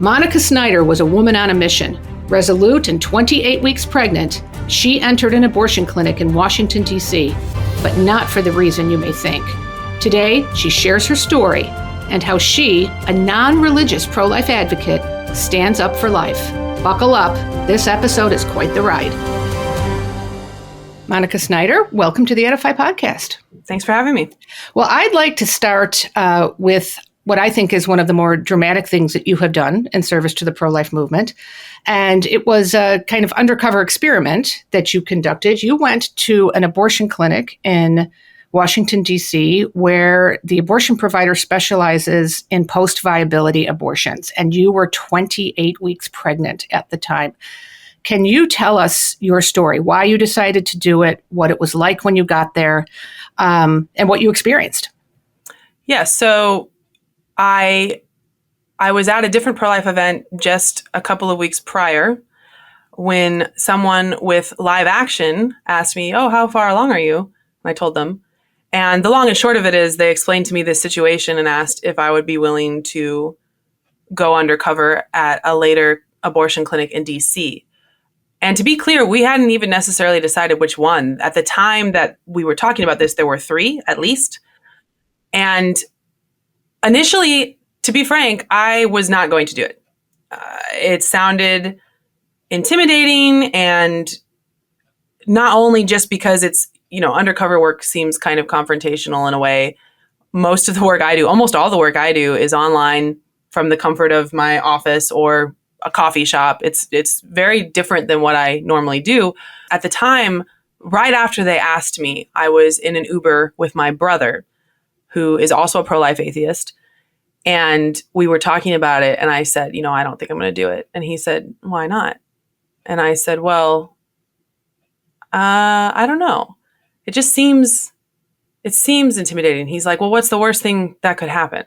Monica Snyder was a woman on a mission. Resolute and 28 weeks pregnant, she entered an abortion clinic in Washington, D.C., but not for the reason you may think. Today, she shares her story and how she, a non-religious pro-life advocate, stands up for life. Buckle up. This episode is quite the ride. Monica Snyder, welcome to the Edify podcast. Thanks for having me. Well, I'd like to start with what I think is one of the more dramatic things that you have done in service to the pro-life movement. And it was a kind of undercover experiment that you conducted. You went to an abortion clinic in Washington, D.C., where the abortion provider specializes in post-viability abortions. And you were 28 weeks pregnant at the time. Can you tell us your story, why you decided to do it, what it was like when you got there, and what you experienced? Yeah, so I was at a different pro-life event just a couple of weeks prior when someone with Live Action asked me, "Oh, how far along are you?" And I told them. And the long and short of it is they explained to me this situation and asked if I would be willing to go undercover at a later abortion clinic in DC. And to be clear, we hadn't even necessarily decided which one. At the time that we were talking about this, there were 3 at least. And initially, to be frank, I was not going to do it. It sounded intimidating, and not only just because it's, undercover work seems kind of confrontational in a way. Most of the work I do, almost all the work I do, is online from the comfort of my office or a coffee shop. It's very different than what I normally do. At the time, right after they asked me, I was in an Uber with my brother, who is also a pro-life atheist. And we were talking about it. And I said, I don't think I'm going to do it. And he said, "Why not?" And I said, "Well, I don't know. It seems intimidating." He's like, "Well, what's the worst thing that could happen?"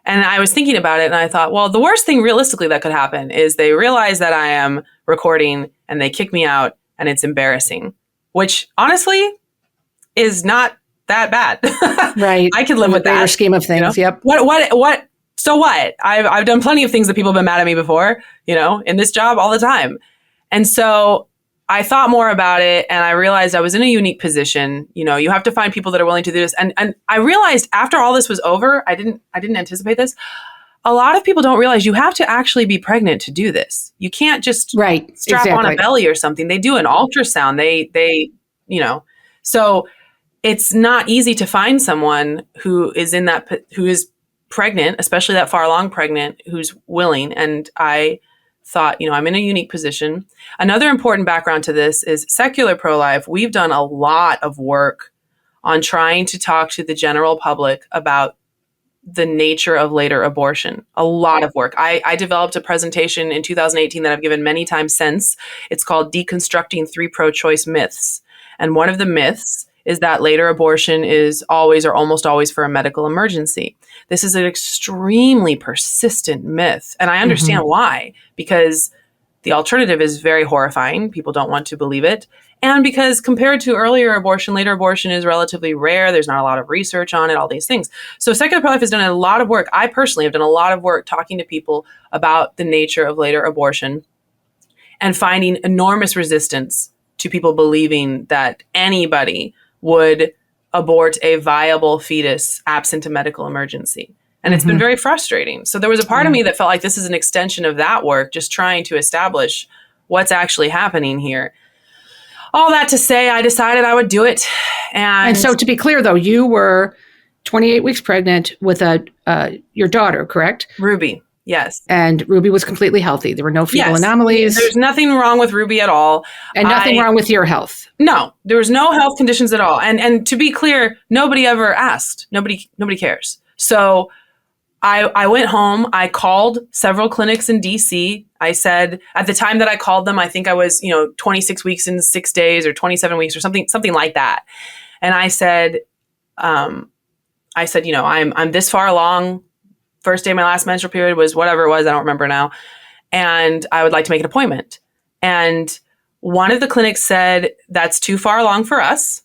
And I was thinking about it and I thought, well, the worst thing realistically that could happen is they realize that I am recording and they kick me out and it's embarrassing, which honestly is not that bad. Right. I could live with that. Bigger scheme of things. Yep. What? So what? I've done plenty of things that people have been mad at me before, in this job all the time. And so I thought more about it and I realized I was in a unique position. You have to find people that are willing to do this. And I realized after all this was over, I didn't anticipate this. A lot of people don't realize you have to actually be pregnant to do this. You can't just strap on a belly or something. They do an ultrasound. They so it's not easy to find someone who is who is pregnant, especially that far along pregnant, who's willing. And I thought, I'm in a unique position. Another important background to this is secular pro-life. We've done a lot of work on trying to talk to the general public about the nature of later abortion. A lot of work. I developed a presentation in 2018 that I've given many times since. It's called Deconstructing 3 Pro-Choice Myths. And one of the myths is that later abortion is always or almost always for a medical emergency. This is an extremely persistent myth. And I understand why, because the alternative is very horrifying. People don't want to believe it. And because compared to earlier abortion, later abortion is relatively rare. There's not a lot of research on it, all these things. So secular pro-life has done a lot of work. I personally have done a lot of work talking to people about the nature of later abortion and finding enormous resistance to people believing that anybody would abort a viable fetus absent a medical emergency. And it's been very frustrating. So there was a part of me that felt like this is an extension of that work, just trying to establish what's actually happening here. All that to say, I decided I would do it. And so to be clear, though, you were 28 weeks pregnant with your daughter, correct? Ruby. Yes. And Ruby was completely healthy. There were no fetal anomalies. There's nothing wrong with Ruby at all. And nothing wrong with your health. No, there was no health conditions at all. And to be clear, nobody ever asked. Nobody cares. So I went home. I called several clinics in DC. I said, at the time that I called them, I think I was, 26 weeks and 6 days or 27 weeks or something like that. And I said, I'm this far along. First day of my last menstrual period was whatever it was. I don't remember now. And I would like to make an appointment. And one of the clinics said, that's too far along for us.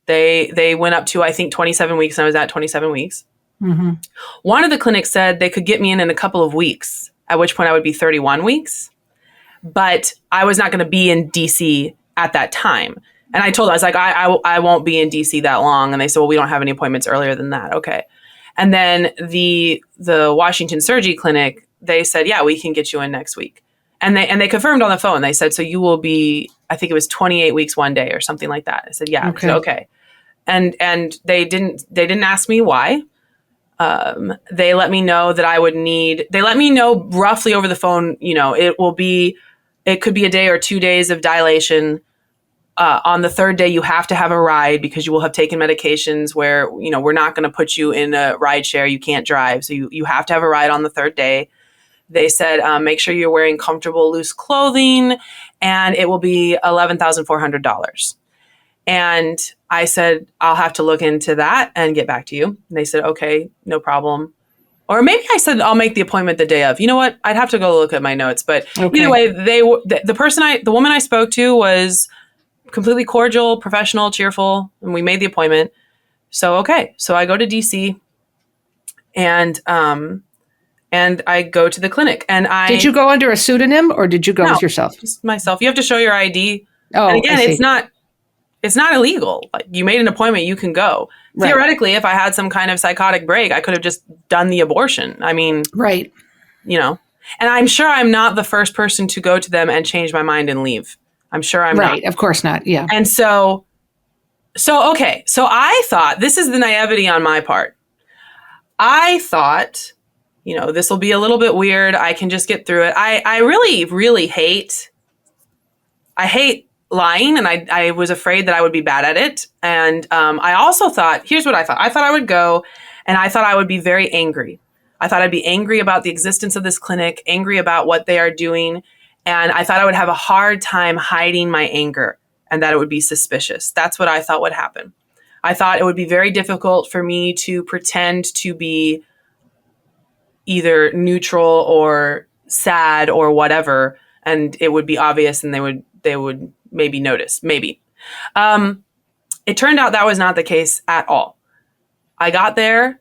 They went up to, I think, 27 weeks. And I was at 27 weeks. Mm-hmm. One of the clinics said they could get me in a couple of weeks. at which point I would be 31 weeks. But I was not going to be in DC at that time. And I told her, I was like, I won't be in DC that long. And they said, well, we don't have any appointments earlier than that. Okay. And then the Washington Surgery Clinic, they said, yeah, we can get you in next week. And they confirmed on the phone. They said, so you will be, I think it was 28 weeks one day or something like that. I said, yeah. Okay. I said, okay. And they didn't ask me why. They let me know that I would need, they let me know roughly over the phone, it could be a day or 2 days of dilation. On the third day, you have to have a ride because you will have taken medications where, we're not going to put you in a ride share. You can't drive. So you have to have a ride on the third day. They said, make sure you're wearing comfortable, loose clothing, and it will be $11,400. And I said, I'll have to look into that and get back to you. And they said, okay, no problem. Or maybe I said, I'll make the appointment the day of. You know what? I'd have to go look at my notes. But either way, the woman I spoke to was completely cordial, professional, cheerful, and we made the appointment. So, okay. So I go to DC and I go to the clinic Did you go under a pseudonym or did you go as yourself? Just myself. You have to show your ID. Oh, and again, it's not illegal. Like, you made an appointment, you can go. Right. Theoretically, if I had some kind of psychotic break, I could have just done the abortion. I mean, right. And I'm sure I'm not the first person to go to them and change my mind and leave. I'm sure I'm not. Right. Of course not. Yeah. And so okay. So I thought, this is the naivety on my part. I thought, this will be a little bit weird. I can just get through it. I really, really hate lying, and I was afraid that I would be bad at it. And I also thought, here's what I thought. I thought I would go, and I thought I would be very angry. I thought I'd be angry about the existence of this clinic, angry about what they are doing. And I thought I would have a hard time hiding my anger and that it would be suspicious. That's what I thought would happen. I thought it would be very difficult for me to pretend to be either neutral or sad or whatever. And it would be obvious and they would maybe notice, maybe. It turned out that was not the case at all. I got there.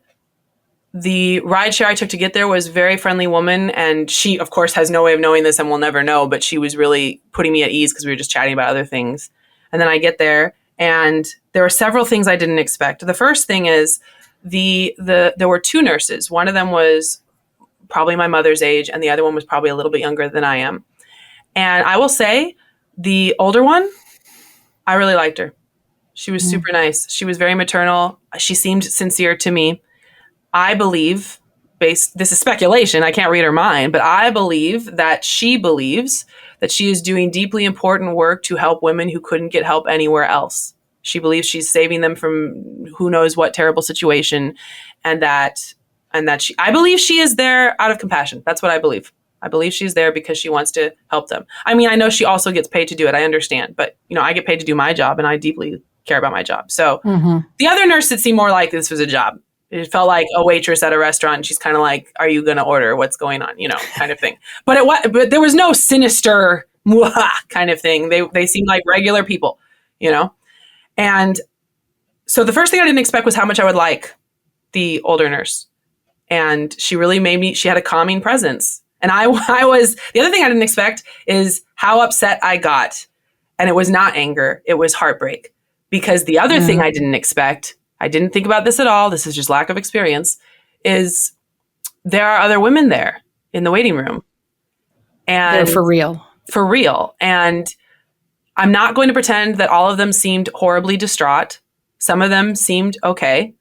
The rideshare I took to get there was a very friendly woman. And she, of course, has no way of knowing this and will never know. But she was really putting me at ease because we were just chatting about other things. And then I get there and there were several things I didn't expect. The first thing is there were two nurses. One of them was probably my mother's age and the other one was probably a little bit younger than I am. And I will say the older one, I really liked her. She was super nice. She was very maternal. She seemed sincere to me. I believe, this is speculation, I can't read her mind, but I believe that she believes that she is doing deeply important work to help women who couldn't get help anywhere else. She believes she's saving them from who knows what terrible situation, and that I believe she is there out of compassion. That's what I believe. I believe she's there because she wants to help them. I mean, I know she also gets paid to do it. I understand, but I get paid to do my job and I deeply care about my job. So the other nurse, it seemed more like this was a job. It felt like a waitress at a restaurant. And she's kind of like, are you going to order? What's going on? Kind of thing. But there was no sinister kind of thing. They seemed like regular people, And so the first thing I didn't expect was how much I would like the older nurse. And she really she had a calming presence. And I was, the other thing I didn't expect is how upset I got. And it was not anger. It was heartbreak. Because the other thing I didn't expect, I didn't think about this at all, this is just lack of experience, is there are other women there in the waiting room. And they're for real. For real. And I'm not going to pretend that all of them seemed horribly distraught. Some of them seemed okay.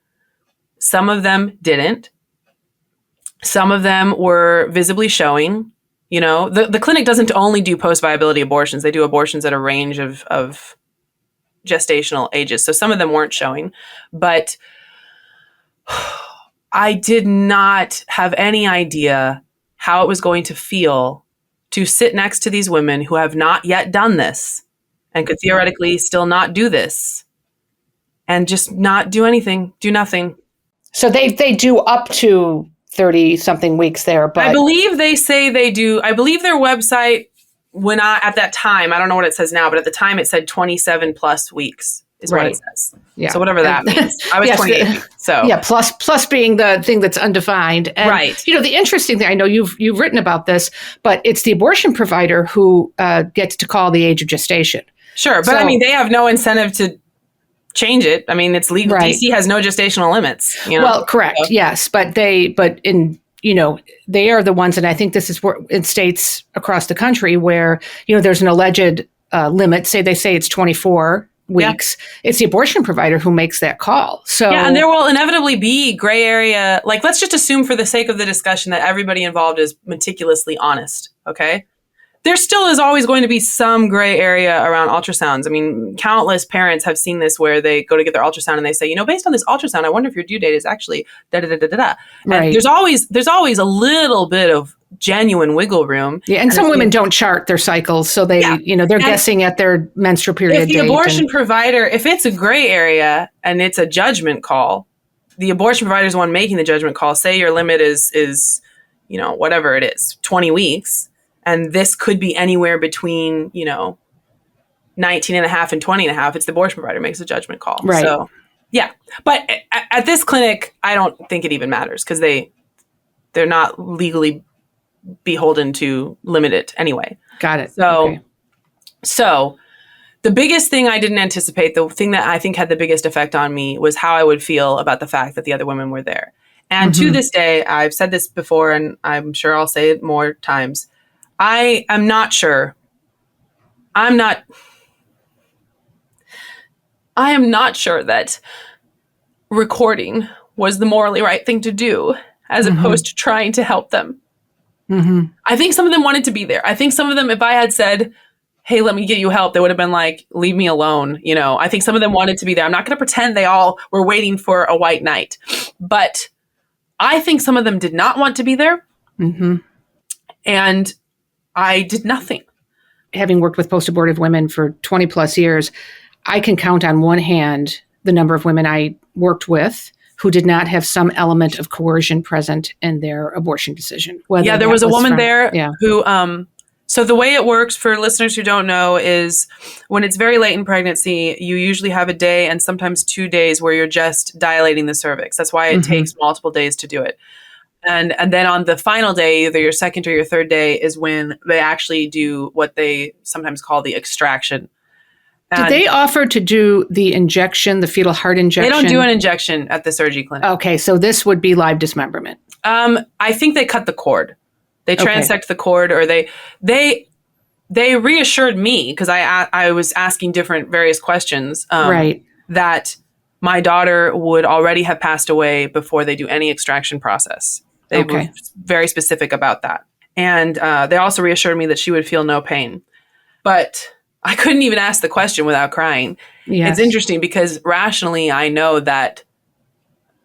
Some of them didn't. Some of them were visibly showing. The clinic doesn't only do post-viability abortions. They do abortions at a range of gestational ages. So some of them weren't showing, but I did not have any idea how it was going to feel to sit next to these women who have not yet done this and could theoretically still not do this and just not do anything, do nothing. So they do up to 30 something weeks there, but I believe they say they do. I believe their website, at that time, I don't know what it says now, but at the time it said 27 plus weeks is what it says. Yeah. So whatever that means. I was 28. So yeah, plus being the thing that's undefined. And, right. The interesting thing, I know you've written about this, but it's the abortion provider who gets to call the age of gestation. Sure. But they have no incentive to change it. It's legal. Right. DC has no gestational limits. Well, correct. So. Yes. But they are the ones, and I think this is in states across the country where, there's an alleged limit. They say it's 24 weeks. Yeah. It's the abortion provider who makes that call. So and there will inevitably be gray area. Like, let's just assume for the sake of the discussion that everybody involved is meticulously honest. Okay. There still is always going to be some gray area around ultrasounds. Countless parents have seen this where they go to get their ultrasound and they say, based on this ultrasound, I wonder if your due date is actually da-da-da-da-da. Right. And there's always a little bit of genuine wiggle room. Yeah, and some women don't chart their cycles, so they, they're guessing at their menstrual period. If the abortion provider, if it's a gray area and it's a judgment call, the abortion provider is the one making the judgment call. Say your limit is whatever it is, 20 weeks. And this could be anywhere between, 19 and a half and 20 and a half. It's the abortion provider makes a judgment call. Right. So, yeah. But at this clinic, I don't think it even matters because they're not legally beholden to limit it anyway. Got it. So the biggest thing I didn't anticipate, the thing that I think had the biggest effect on me was how I would feel about the fact that the other women were there. And to this day, I've said this before, and I'm sure I'll say it more times. I am not sure. I am not sure that recording was the morally right thing to do as opposed to trying to help them. I think some of them wanted to be there. I think some of them, if I had said, hey, let me get you help, they would have been like, leave me alone. I think some of them wanted to be there. I'm not going to pretend they all were waiting for a white knight. But I think some of them did not want to be there. And I did nothing. Having worked with post-abortive women for 20 plus years, I can count on one hand the number of women I worked with who did not have some element of coercion present in their abortion decision. There was a woman there who, so the way it works for listeners who don't know is when it's very late in pregnancy, you usually have a day and sometimes 2 days where you're just dilating the cervix. That's why it takes multiple days to do it. And then on the final day, either your second or your third day, is when they actually do what they sometimes call the extraction. Did they offer to do the injection, the fetal heart injection? They don't do an injection at the surgery clinic. Okay, so this would be live dismemberment. I think they cut the cord. They transect the cord, or they reassured me because I was asking various questions. That my daughter would already have passed away before they do any extraction process. They were very specific about that. And they also reassured me that she would feel no pain. But I couldn't even ask the question without crying. Yes. It's interesting because rationally, I know that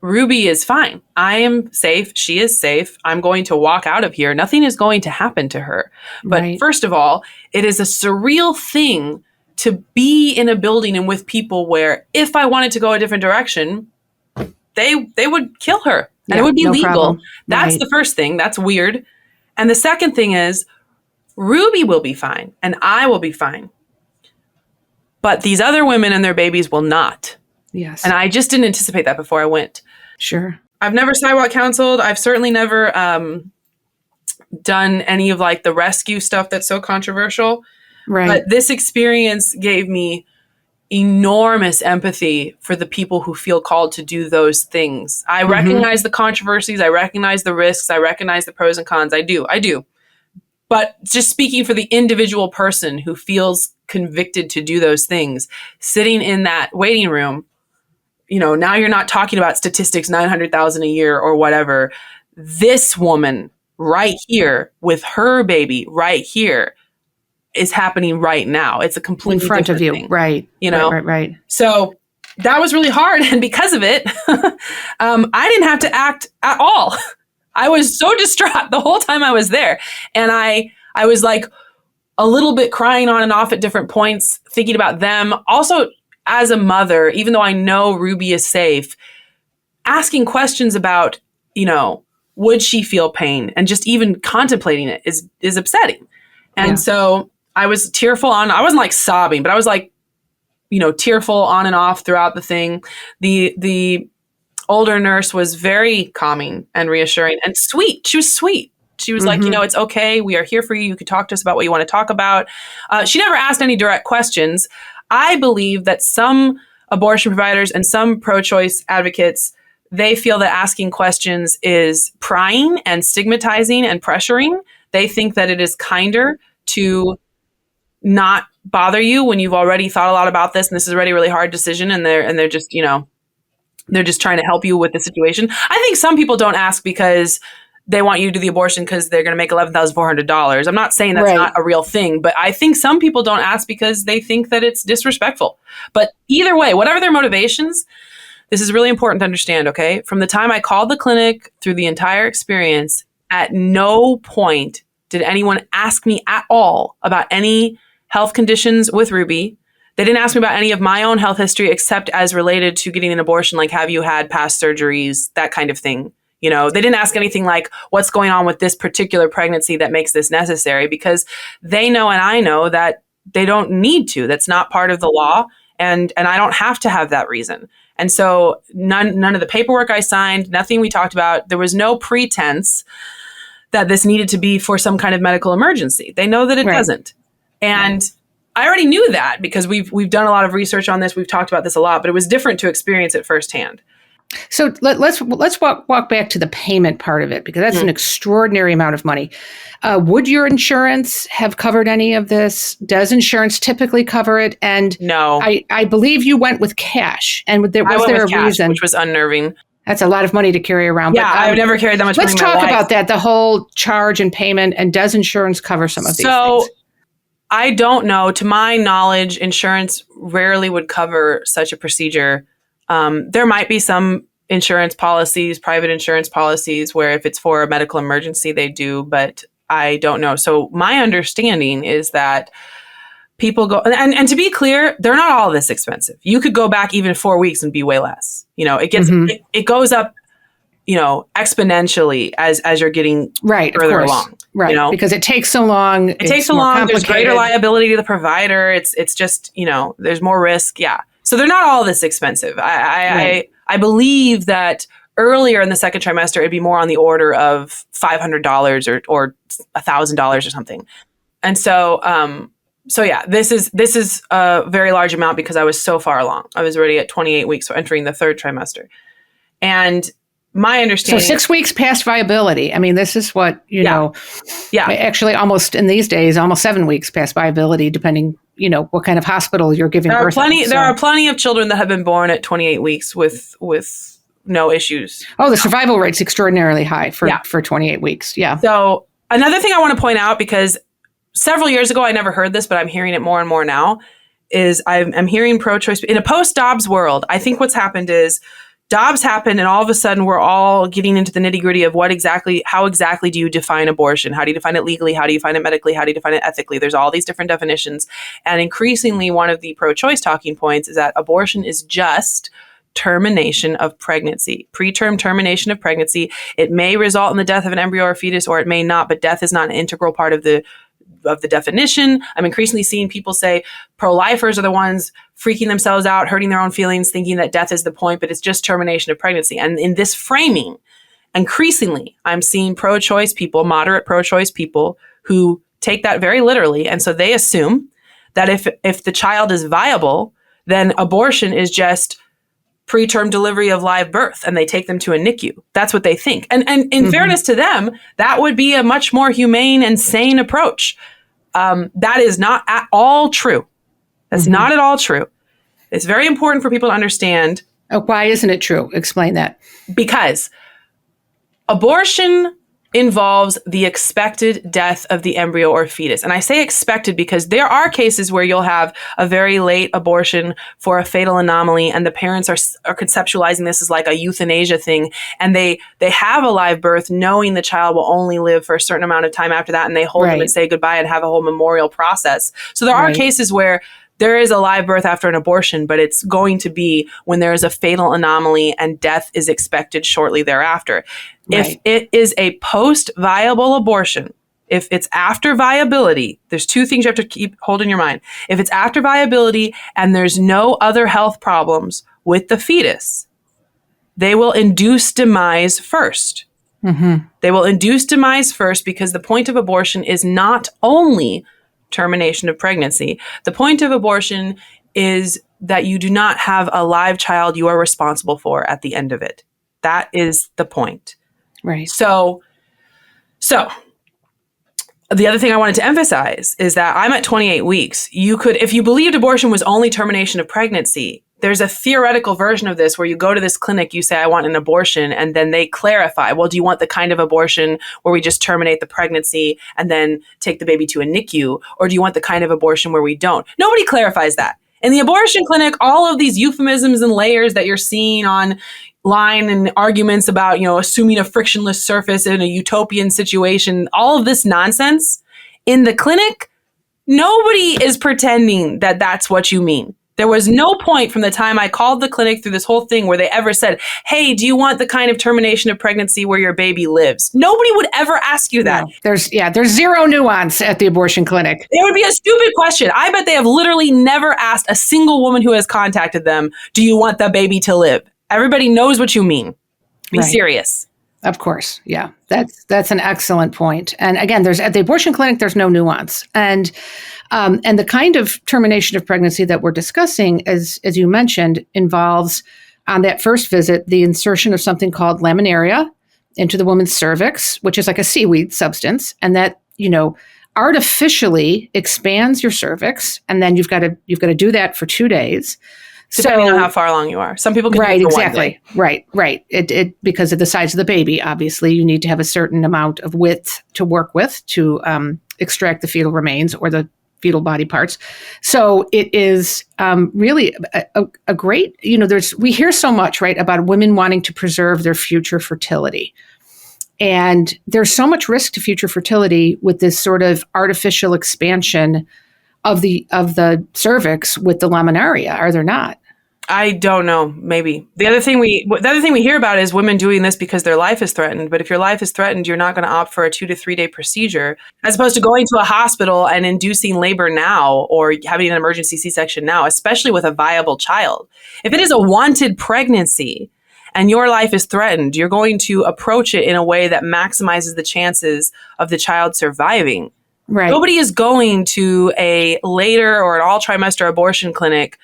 Ruby is fine. I am safe. She is safe. I'm going to walk out of here. Nothing is going to happen to her. But first of all, it is a surreal thing to be in a building and with people where if I wanted to go a different direction, they would kill her. And it would be legal. Problem. That's the first thing. That's weird. And the second thing is Ruby will be fine and I will be fine. But these other women and their babies will not. Yes. And I just didn't anticipate that before I went. Sure. I've never sidewalk counseled. I've certainly never done any of the rescue stuff that's so controversial. Right. But this experience gave me enormous empathy for the people who feel called to do those things. I recognize the controversies. I recognize the risks. I recognize the pros and cons. I do. But just speaking for the individual person who feels convicted to do those things, sitting in that waiting room, now you're not talking about statistics, 900,000 a year or whatever. This woman right here with her baby right here is happening right now. It's a completely in front different of you. thing, right. Right. So that was really hard. And because of it, I didn't have to act at all. I was so distraught the whole time I was there. And I was a little bit crying on and off at different points, thinking about them. Also, as a mother, even though I know Ruby is safe, asking questions about, would she feel pain? And just even contemplating it is upsetting. And so I was tearful I wasn't sobbing, but I was tearful on and off throughout the thing. The older nurse was very calming and reassuring and sweet. She was sweet. She was like, it's okay. We are here for you. You could talk to us about what you want to talk about. She never asked any direct questions. I believe that some abortion providers and some pro-choice advocates, they feel that asking questions is prying and stigmatizing and pressuring. They think that it is kinder to not bother you when you've already thought a lot about this and this is already a really hard decision, and they're just, they're just trying to help you with the situation. I think some people don't ask because they want you to do the abortion because they're going to make $11,400. I'm not saying that's not a real thing, but I think some people don't ask because they think that it's disrespectful. But either way, whatever their motivations, this is really important to understand, okay? From the time I called the clinic through the entire experience, at no point did anyone ask me at all about any health conditions with Ruby. They didn't ask me about any of my own health history except as related to getting an abortion, like have you had past surgeries, that kind of thing. They didn't ask anything like what's going on with this particular pregnancy that makes this necessary, because they know and I know that they don't need to. That's not part of the law, and I don't have to have that reason. And so none of the paperwork I signed, nothing we talked about, there was no pretense that this needed to be for some kind of medical emergency. They know that it doesn't. And I already knew that because we've done a lot of research on this. We've talked about this a lot, but it was different to experience it firsthand. So let's walk back to the payment part of it, because that's an extraordinary amount of money. Would your insurance have covered any of this? Does insurance typically cover it? And no, I believe you went with cash, and was there a cash, reason? Which was unnerving. That's a lot of money to carry around. Yeah, I've never carried that much money. Let's talk about that, the whole charge and payment, and does insurance cover some of these things? So I don't know. To my knowledge, insurance rarely would cover such a procedure. There might be some insurance policies, private insurance policies, where if it's for a medical emergency, they do, but I don't know. So my understanding is that people go, and to be clear, they're not all this expensive. You could go back even 4 weeks and be way less. It gets, it goes up, exponentially as you're getting further along. Right. Because it takes so long. It takes so long. There's greater liability to the provider. It's just, there's more risk. Yeah. So they're not all this expensive. I believe that earlier in the second trimester, it'd be more on the order of $500 or $1,000 or something. And so yeah, this is a very large amount because I was so far along. I was already at 28 weeks, so entering the third trimester. And my understanding. So 6 weeks past viability. I mean, this is what, Yeah. actually almost in these days, almost 7 weeks past viability, depending, what kind of hospital you're giving birth in. There are plenty of children that have been born at 28 weeks with no issues. Oh, the survival rate's extraordinarily high for 28 weeks. Yeah. So another thing I want to point out, because several years ago, I never heard this, but I'm hearing it more and more now, is I'm hearing pro-choice in a post-Dobbs world. I think what's happened is Dobbs happened, and all of a sudden we're all getting into the nitty-gritty of how exactly do you define abortion? How do you define it legally? How do you define it medically? How do you define it ethically? There's all these different definitions. And increasingly, one of the pro-choice talking points is that abortion is just termination of pregnancy, preterm termination of pregnancy. It may result in the death of an embryo or fetus, or it may not, but death is not an integral part of the definition. I'm increasingly seeing people say pro-lifers are the ones freaking themselves out, hurting their own feelings, thinking that death is the point, but it's just termination of pregnancy. And in this framing, increasingly, I'm seeing pro-choice people, moderate pro-choice people, who take that very literally. And so they assume that if the child is viable, then abortion is just preterm delivery of live birth, and they take them to a NICU. That's what they think. And in fairness to them, that would be a much more humane and sane approach. That is not at all true. That's not at all true. It's very important for people to understand. Oh, why isn't it true? Explain that. Because abortion involves the expected death of the embryo or fetus. And I say expected because there are cases where you'll have a very late abortion for a fatal anomaly, and the parents are conceptualizing this as like a euthanasia thing, and they have a live birth knowing the child will only live for a certain amount of time after that, and they hold them and say goodbye and have a whole memorial process. So there are cases where there is a live birth after an abortion, but it's going to be when there is a fatal anomaly and death is expected shortly thereafter. If it is a post-viable abortion, If it's after viability, there's two things you have to keep hold in your mind. If it's after viability and there's no other health problems with the fetus, they will induce demise first. Mm-hmm. They will induce demise first because the point of abortion is not only termination of pregnancy. The point of abortion is that you do not have a live child you are responsible for at the end of it. That is the point. Right. So the other thing I wanted to emphasize is that I'm at 28 weeks. You could, if you believed abortion was only termination of pregnancy, there's a theoretical version of this where you go to this clinic, you say, I want an abortion, and then they clarify, well, do you want the kind of abortion where we just terminate the pregnancy and then take the baby to a NICU? Or do you want the kind of abortion where we don't? Nobody clarifies that. In the abortion clinic, all of these euphemisms and layers that you're seeing online and arguments about, assuming a frictionless surface in a utopian situation, all of this nonsense in the clinic, nobody is pretending that that's what you mean. There was no point from the time I called the clinic through this whole thing where they ever said, hey, do you want the kind of termination of pregnancy where your baby lives? Nobody would ever ask you that. No, there's zero nuance at the abortion clinic. It would be a stupid question. I bet they have literally never asked a single woman who has contacted them, do you want the baby to live? Everybody knows what you mean. Be serious. Of course. Yeah. That's an excellent point. And again, at the abortion clinic, there's no nuance. And the kind of termination of pregnancy that we're discussing, as you mentioned, involves on that first visit, the insertion of something called laminaria into the woman's cervix, which is like a seaweed substance. And that, artificially expands your cervix. And then you've got to do that for 2 days. Depending on how far along you are. Some people can do it for 1 day. Right. It because of the size of the baby, obviously, you need to have a certain amount of width to work with to extract the fetal remains or the fetal body parts. So it is really a great, we hear so much, right, about women wanting to preserve their future fertility. And there's so much risk to future fertility with this sort of artificial expansion of the cervix with the laminaria, are there not? I don't know. Maybe. The other thing we hear about is women doing this because their life is threatened. But if your life is threatened, you're not going to opt for a 2 to 3 day procedure, as opposed to going to a hospital and inducing labor now or having an emergency C-section now, especially with a viable child. If it is a wanted pregnancy and your life is threatened, you're going to approach it in a way that maximizes the chances of the child surviving. Right. Nobody is going to a later or an all trimester abortion clinic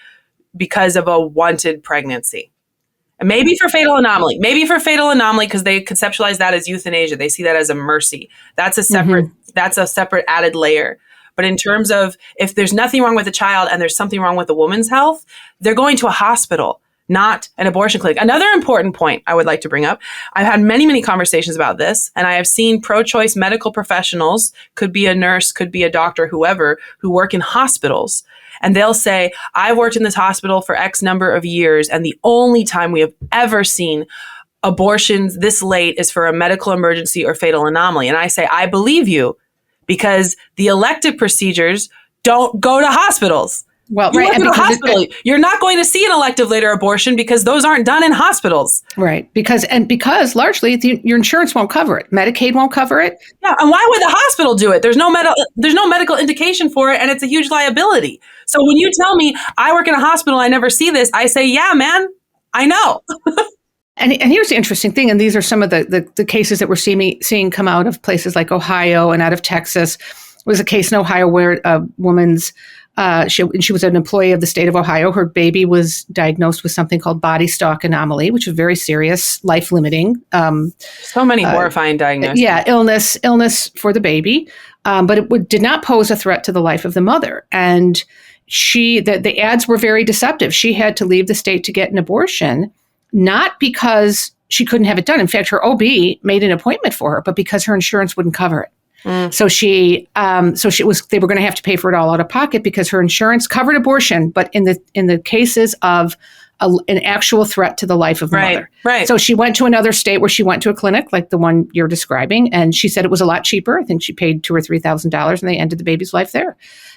because of a wanted pregnancy. And maybe for fatal anomaly because they conceptualize that as euthanasia. They see that as a mercy. That's a separate added layer. But in terms of if there's nothing wrong with the child and there's something wrong with the woman's health, they're going to a hospital, not an abortion clinic. Another important point I would like to bring up, I've had many, many conversations about this, and I have seen pro-choice medical professionals, could be a nurse, could be a doctor, whoever, who work in hospitals. And they'll say, I've worked in this hospital for X number of years, and the only time we have ever seen abortions this late is for a medical emergency or fatal anomaly. And I say, I believe you, because the elective procedures don't go to hospitals. Well, you right. work in a hospital, you're not going to see an elective later abortion because those aren't done in hospitals. Right. Because largely your insurance won't cover it. Medicaid won't cover it. Yeah. And why would the hospital do it? There's no medical indication for it, and it's a huge liability. So when you tell me I work in a hospital, I never see this, I say, yeah, man, I know. And here's the interesting thing, and these are some of the cases that we're seeing come out of places like Ohio and out of Texas. There was a case in Ohio where a woman's she was an employee of the state of Ohio. Her baby was diagnosed with something called body stalk anomaly, which is very serious, life-limiting. So many horrifying diagnoses. Yeah, illness for the baby, but it did not pose a threat to the life of the mother. And the ads were very deceptive. She had to leave the state to get an abortion, not because she couldn't have it done. In fact, her OB made an appointment for her, but because her insurance wouldn't cover it. So they were going to have to pay for it all out of pocket because her insurance covered abortion. But in the cases of an actual threat to the life of the mother. Right. So she went to another state where she went to a clinic like the one you're describing, and she said it was a lot cheaper. I think she paid $2,000 or $3,000, and they ended the baby's life there.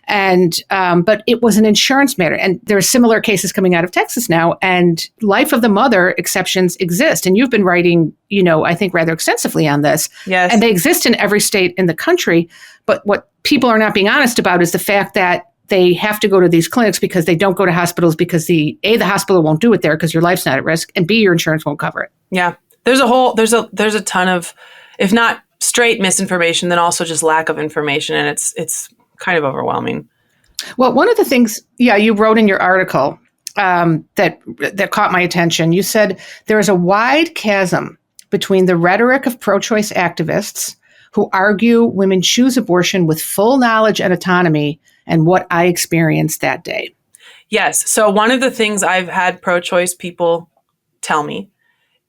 And but it was an insurance matter, and there are similar cases coming out of Texas now. And life of the mother exceptions exist, and you've been writing, I think rather extensively on this. Yes, and they exist in every state in the country. But what people are not being honest about is the fact that they have to go to these clinics because they don't go to hospitals because the hospital won't do it there because your life's not at risk, and B, your insurance won't cover it. Yeah, there's a ton of, if not straight misinformation, then also just lack of information, and it's kind of overwhelming. Well, one of the things, you wrote in your article that caught my attention. You said there is a wide chasm between the rhetoric of pro-choice activists who argue women choose abortion with full knowledge and autonomy and what I experienced that day. Yes. So one of the things I've had pro-choice people tell me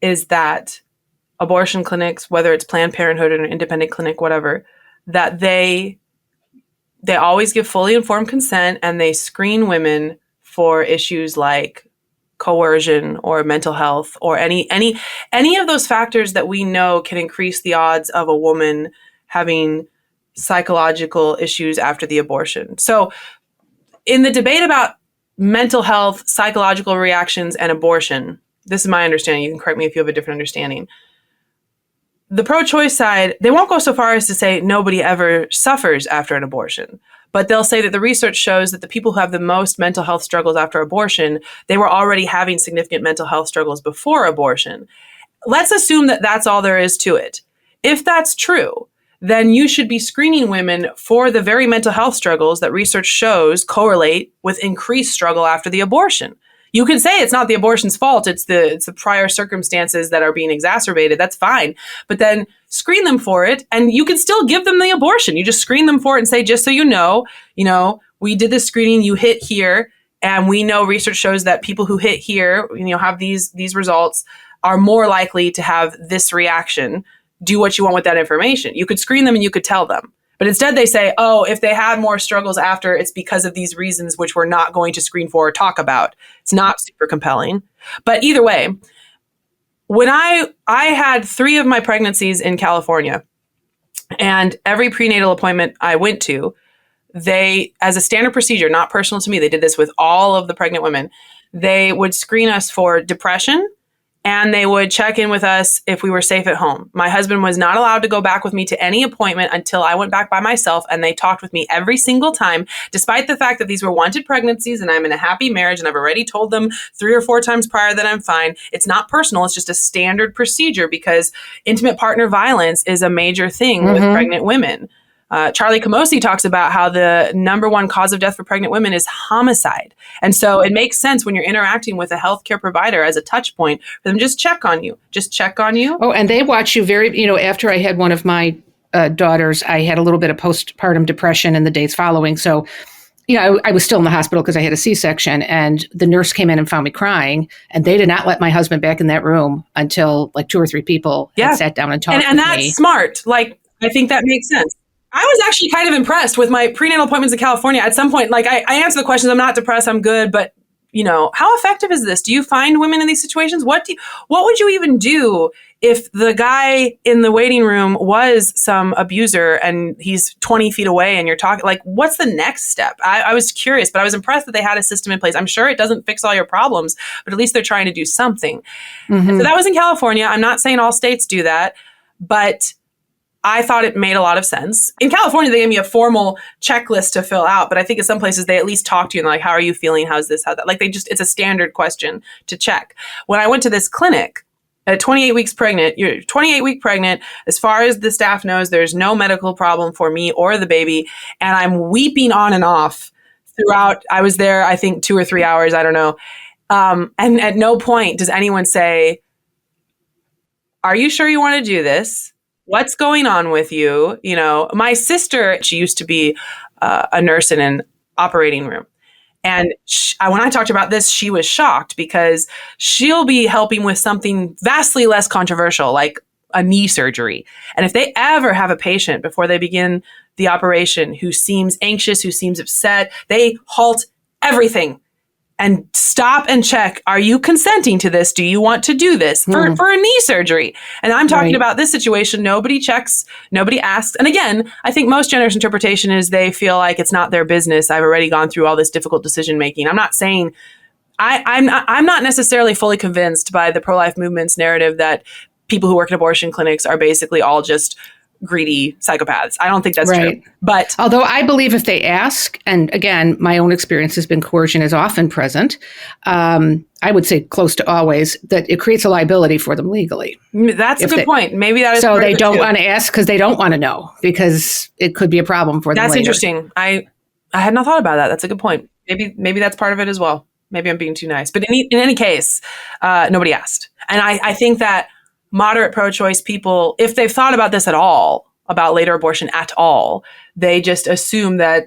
is that abortion clinics, whether it's Planned Parenthood or an independent clinic, whatever, that they always give fully informed consent, and they screen women for issues like coercion or mental health or any of those factors that we know can increase the odds of a woman having psychological issues after the abortion. So in the debate about mental health, psychological reactions, and abortion, this is my understanding. You can correct me if you have a different understanding. The pro-choice side, they won't go so far as to say nobody ever suffers after an abortion, but they'll say that the research shows that the people who have the most mental health struggles after abortion, they were already having significant mental health struggles before abortion. Let's assume that that's all there is to it. If that's true, then you should be screening women for the very mental health struggles that research shows correlate with increased struggle after the abortion. You can say it's not the abortion's fault, it's the prior circumstances that are being exacerbated. That's fine. But then screen them for it, and you can still give them the abortion. You just screen them for it and say, just so you know, we did this screening, you hit here, and we know research shows that people who hit here, have these results are more likely to have this reaction. Do what you want with that information. You could screen them and you could tell them. But instead they say, if they had more struggles after, it's because of these reasons, which we're not going to screen for or talk about. It's not super compelling. But either way, when I had 3 of my pregnancies in California, and every prenatal appointment I went to, they, as a standard procedure, not personal to me, they did this with all of the pregnant women, they would screen us for depression, and they would check in with us if we were safe at home. My husband was not allowed to go back with me to any appointment until I went back by myself, and they talked with me every single time, despite the fact that these were wanted pregnancies and I'm in a happy marriage and I've already told them 3 or 4 times prior that I'm fine. It's not personal. It's just a standard procedure because intimate partner violence is a major thing with pregnant women. Charlie Camosi talks about how the number 1 cause of death for pregnant women is homicide. And so it makes sense when you're interacting with a healthcare provider as a touch point for them just check on you. Oh, and they watch you very, after I had one of my daughters, I had a little bit of postpartum depression in the days following. So, I was still in the hospital because I had a C-section, and the nurse came in and found me crying, and they did not let my husband back in that room until like 2 or 3 people had sat down and talked with me. And that's smart. Like, I think that makes sense. I was actually kind of impressed with my prenatal appointments in California. At some point, I answer the questions. I'm not depressed. I'm good. But, how effective is this? Do you find women in these situations? What would you even do if the guy in the waiting room was some abuser and he's 20 feet away and you're talking? What's the next step? I was curious, but I was impressed that they had a system in place. I'm sure it doesn't fix all your problems, but at least they're trying to do something. So that was in California. I'm not saying all states do that, but I thought it made a lot of sense. In California, they gave me a formal checklist to fill out, but I think in some places they at least talk to you and they're like, how are you feeling? How's this? How that? It's a standard question to check. When I went to this clinic at 28 weeks pregnant, you're 28-week pregnant. As far as the staff knows, there's no medical problem for me or the baby. And I'm weeping on and off throughout. I was there, I think 2 or 3 hours. I don't know. And at no point does anyone say, are you sure you want to do this? What's going on with you? My sister, she used to be a nurse in an operating room. And when I talked about this, she was shocked because she'll be helping with something vastly less controversial, like a knee surgery. And if they ever have a patient before they begin the operation who seems anxious, who seems upset, they halt everything and stop and check, are you consenting to this? Do you want to do this for a knee surgery? And I'm talking about this situation. Nobody checks, nobody asks. And again, I think most generous interpretation is they feel like it's not their business. I've already gone through all this difficult decision making. I'm not saying, I'm not necessarily fully convinced by the pro-life movement's narrative that people who work in abortion clinics are basically all just greedy psychopaths. I don't think that's true. But although I believe if they ask, and again, my own experience has been coercion is often present, I would say close to always, that it creates a liability for them legally. That's a good point. Maybe that is so they don't want to ask because they don't want to know, because it could be a problem for them. That's later. Interesting. I had not thought about that. That's a good point. Maybe that's part of it as well. Maybe I'm being too nice. But in any case, nobody asked. And I think that moderate pro-choice people, if they've thought about this at all, about later abortion at all, they just assume that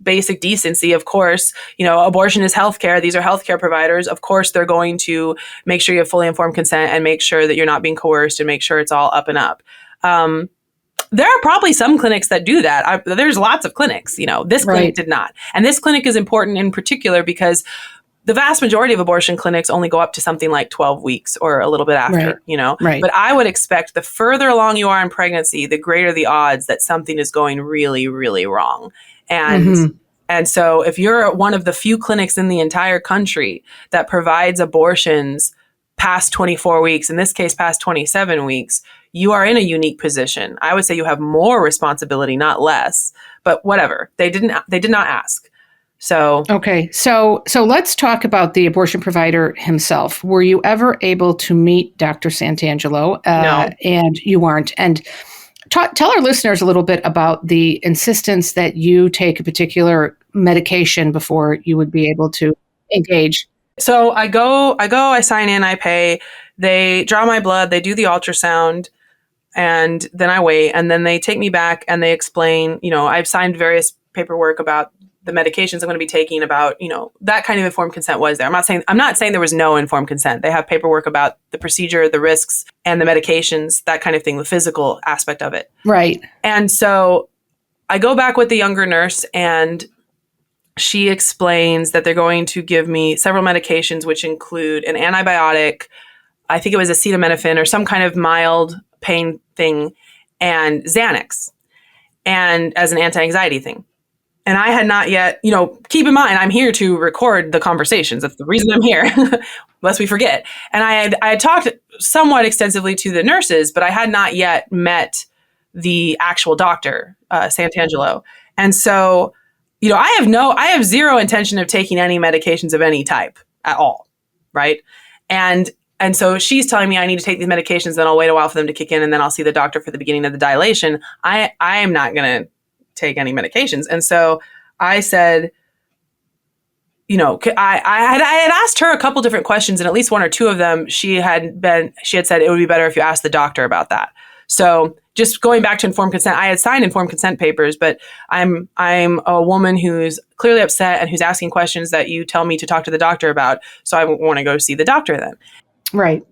basic decency, of course, abortion is healthcare. These are healthcare providers. Of course, they're going to make sure you have fully informed consent and make sure that you're not being coerced and make sure it's all up and up. There are probably some clinics that do that. There's lots of clinics, this clinic did not. And this clinic is important in particular because the vast majority of abortion clinics only go up to something like 12 weeks or a little bit after, But I would expect the further along you are in pregnancy, the greater the odds that something is going really, really wrong. And so if you're one of the few clinics in the entire country that provides abortions past 24 weeks, in this case, past 27 weeks, you are in a unique position. I would say you have more responsibility, not less, but whatever. They did not ask. So let's talk about the abortion provider himself. Were you ever able to meet Dr. Santangelo? No. And you weren't. And tell our listeners a little bit about the insistence that you take a particular medication before you would be able to engage. So I go, I sign in, I pay, they draw my blood, they do the ultrasound, and then I wait, and then they take me back and they explain, I've signed various paperwork about the medications I'm going to be taking, about, that kind of informed consent was there. I'm not saying there was no informed consent. They have paperwork about the procedure, the risks, and the medications, that kind of thing, the physical aspect of it. Right. And so I go back with the younger nurse, and she explains that they're going to give me several medications, which include an antibiotic, I think it was acetaminophen or some kind of mild pain thing, and Xanax, and as an anti-anxiety thing. And I had not yet, keep in mind, I'm here to record the conversations. That's the reason I'm here, lest we forget. And I had talked somewhat extensively to the nurses, but I had not yet met the actual doctor, Santangelo. And so, I have zero intention of taking any medications of any type at all, right? And so she's telling me I need to take these medications, then I'll wait a while for them to kick in, and then I'll see the doctor for the beginning of the dilation. I am not going to take any medications. And so I said, I had asked her a couple different questions, and at least one or two of them, she had said it would be better if you asked the doctor about that. So just going back to informed consent, I had signed informed consent papers, but I'm a woman who's clearly upset and who's asking questions that you tell me to talk to the doctor about. So I want to go see the doctor then. Right.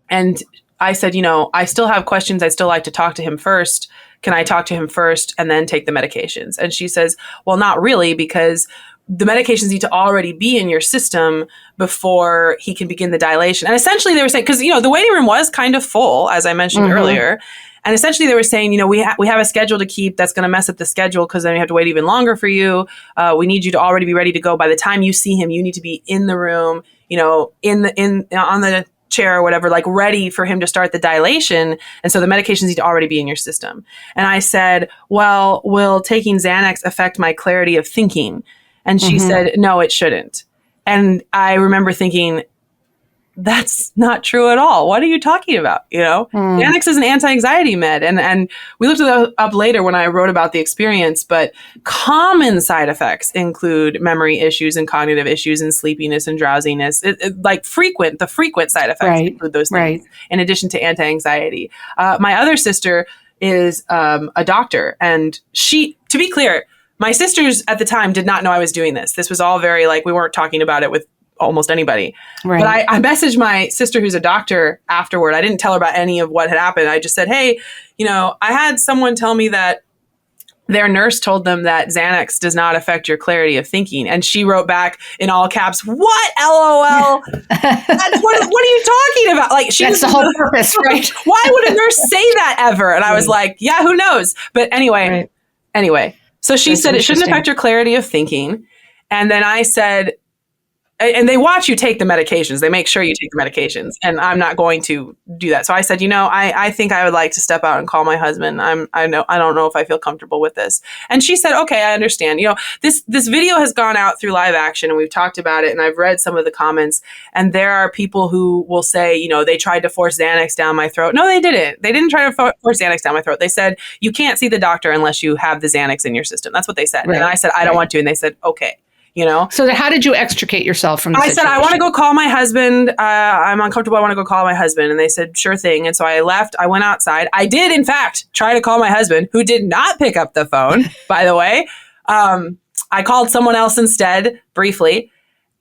And I said, I still have questions. I'd still like to talk to him first. Can I talk to him first and then take the medications? And she says, well, not really, because the medications need to already be in your system before he can begin the dilation. And essentially they were saying, because, the waiting room was kind of full, as I mentioned earlier. And essentially they were saying, we have a schedule to keep that's going to mess up the schedule because then we have to wait even longer for you. We need you to already be ready to go. By the time you see him, you need to be in the room, on the chair or whatever, like ready for him to start the dilation. And so the medications need to already be in your system. And I said, well, will taking Xanax affect my clarity of thinking? And she said, no, it shouldn't. And I remember thinking, that's not true at all. What are you talking about? Xanax is an anti-anxiety med. And we looked it up later when I wrote about the experience, but common side effects include memory issues and cognitive issues and sleepiness and drowsiness. The frequent side effects include those things, in addition to anti-anxiety. My other sister is a doctor, and she, to be clear, my sisters at the time did not know I was doing this. This was all very we weren't talking about it with almost anybody. Right. But I messaged my sister who's a doctor afterward. I didn't tell her about any of what had happened. I just said, hey, I had someone tell me that their nurse told them that Xanax does not affect your clarity of thinking. And she wrote back in all caps, "What? LOL. What are you talking about?" Like, that's the whole purpose, right? Why would a nurse say that ever? And I was like, yeah, who knows? But anyway. So she said it shouldn't affect your clarity of thinking. And then I said, and they watch you take the medications. They make sure you take the medications, and I'm not going to do that. So I said, I think I would like to step out and call my husband. I don't know if I feel comfortable with this. And she said, okay, I understand. This video has gone out through live action, and we've talked about it, and I've read some of the comments, and there are people who will say, they tried to force Xanax down my throat. No, they didn't. They didn't try to force Xanax down my throat. They said, you can't see the doctor unless you have the Xanax in your system. That's what they said. Right. And I said, I don't want to. And they said, okay. So how did you extricate yourself from the situation? I said, I want to go call my husband. I'm uncomfortable. I want to go call my husband. And they said, sure thing. And so I left. I went outside. I did, in fact, try to call my husband, who did not pick up the phone, by the way. I called someone else instead, briefly.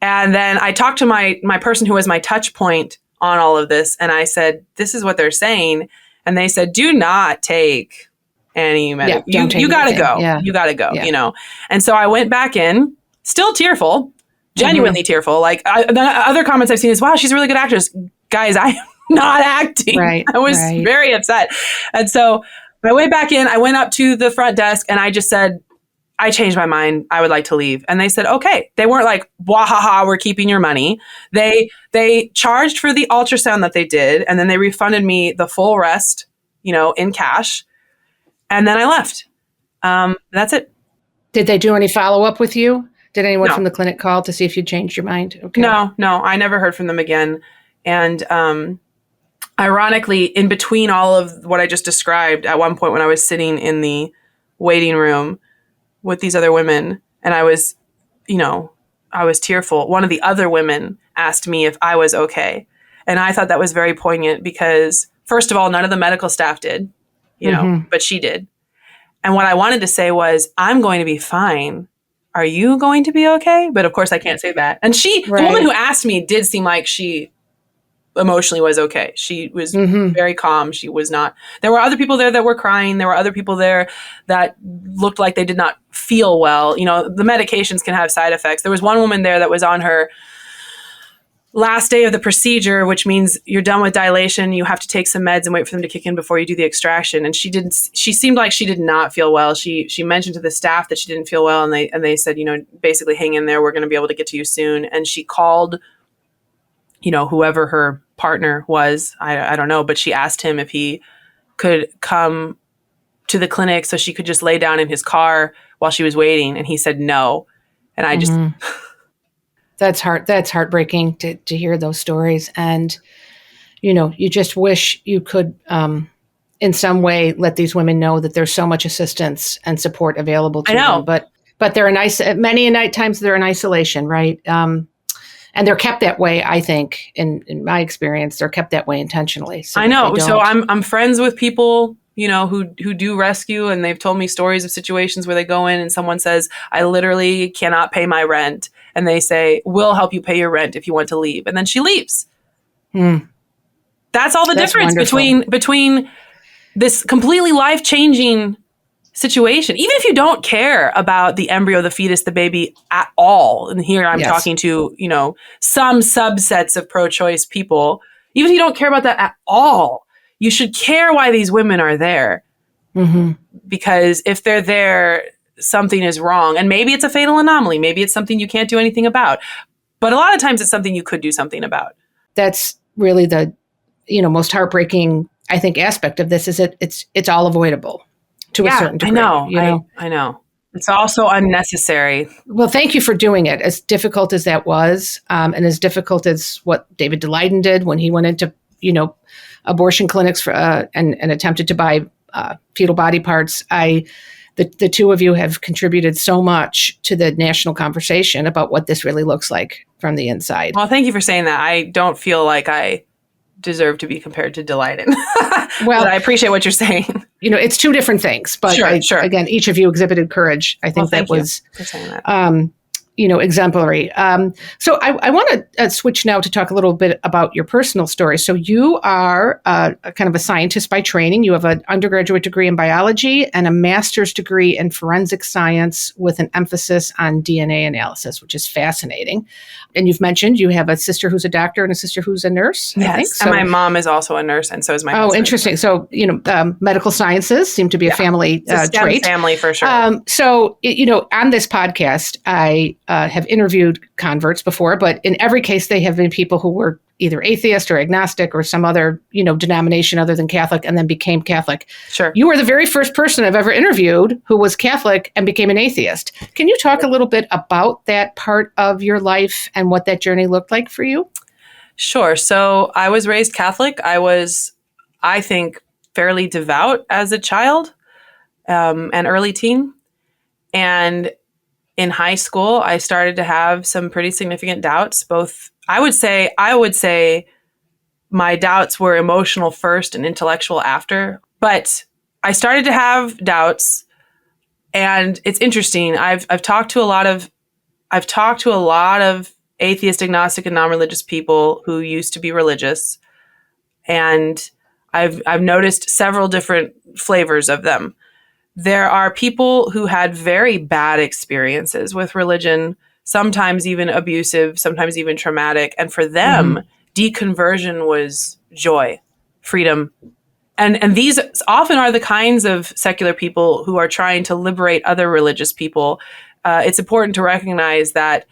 And then I talked to my person who was my touch point on all of this. And I said, this is what they're saying. And they said, do not take any medication. You got to go. Yeah. You got to go, And so I went back in. Still tearful, genuinely tearful. Like the other comments I've seen is, wow, she's a really good actress. Guys, I am not acting. Right, I was very upset. And so I went back in, I went up to the front desk, and I just said, I changed my mind. I would like to leave. And they said, okay. They weren't like, wahaha, we're keeping your money. They charged for the ultrasound that they did, and then they refunded me the full rest, in cash. And then I left. That's it. Did they do any follow-up with you? Did anyone from the clinic call to see if you changed your mind? Okay. No, I never heard from them again. And ironically, in between all of what I just described, at one point when I was sitting in the waiting room with these other women, and I was tearful, one of the other women asked me if I was okay. And I thought that was very poignant because, first of all, none of the medical staff did, but she did. And what I wanted to say was, I'm going to be fine. Are you going to be okay? But of course I can't say that. And the woman who asked me did seem like she emotionally was okay. She was very calm. She was not. There were other people there that were crying. There were other people there that looked like they did not feel well. The medications can have side effects. There was one woman there that was on her last day of the procedure, which means you're done with dilation. You have to take some meds and wait for them to kick in before you do the extraction. And she seemed like she did not feel well. She mentioned to the staff that she didn't feel well. And they said, basically hang in there. We're going to be able to get to you soon. And she called, whoever her partner was, I don't know, but she asked him if he could come to the clinic so she could just lay down in his car while she was waiting. And he said no. And I just... That's heartbreaking to hear those stories. And, you just wish you could, in some way, let these women know that there's so much assistance and support available to them. But they're many times they're in isolation, right? And they're kept that way, I think, in my experience, they're kept that way intentionally. So I know. So I'm friends with people, who do rescue, and they've told me stories of situations where they go in and someone says, I literally cannot pay my rent. And they say, we'll help you pay your rent if you want to leave. And then she leaves. That's all the difference between this completely life-changing situation. Even if you don't care about the embryo, the fetus, the baby at all. And here I'm talking to, some subsets of pro-choice people. Even if you don't care about that at all, you should care why these women are there. Because if they're there, something is wrong. And maybe it's a fatal anomaly. Maybe it's something you can't do anything about. But a lot of times it's something you could do something about. That's really the, most heartbreaking, I think, aspect of this is it's all avoidable to a certain degree. I know. It's also unnecessary. Well, thank you for doing it. As difficult as that was, and as difficult as what David DeLayden did when he went into, abortion clinics for, and attempted to buy fetal body parts. The two of you have contributed so much to the national conversation about what this really looks like from the inside. Well, thank you for saying that. I don't feel like I deserve to be compared to DeLayden. Well, but I appreciate what you're saying. It's two different things, but sure. Again, each of you exhibited courage. I think that was, for saying that. exemplary. So I want to switch now to talk a little bit about your personal story. So you are a kind of a scientist by training. You have an undergraduate degree in biology and a master's degree in forensic science with an emphasis on DNA analysis, which is fascinating. And you've mentioned you have a sister who's a doctor and a sister who's a nurse, yes. I think. So, and my mom is also a nurse, and so is my husband. husband. Interesting. So, medical sciences seem to be a family trait. Family for sure. So, on this podcast, I have interviewed converts before, but in every case, they have been people who were either atheist or agnostic or some other, denomination other than Catholic and then became Catholic. Sure. You were the very first person I've ever interviewed who was Catholic and became an atheist. Can you talk a little bit about that part of your life and what that journey looked like for you? Sure. So I was raised Catholic. I was, I think, fairly devout as a child and early teen. And in high school, I started to have some pretty significant doubts. Both, I would say my doubts were emotional first and intellectual after. But I started to have doubts, and it's interesting. I've talked to a lot of atheist, agnostic, and non-religious people who used to be religious, and I've noticed several different flavors of them. There are people who had very bad experiences with religion, sometimes even abusive, sometimes even traumatic. And for them, deconversion was joy, freedom. And these often are the kinds of secular people who are trying to liberate other religious people. It's important to recognize that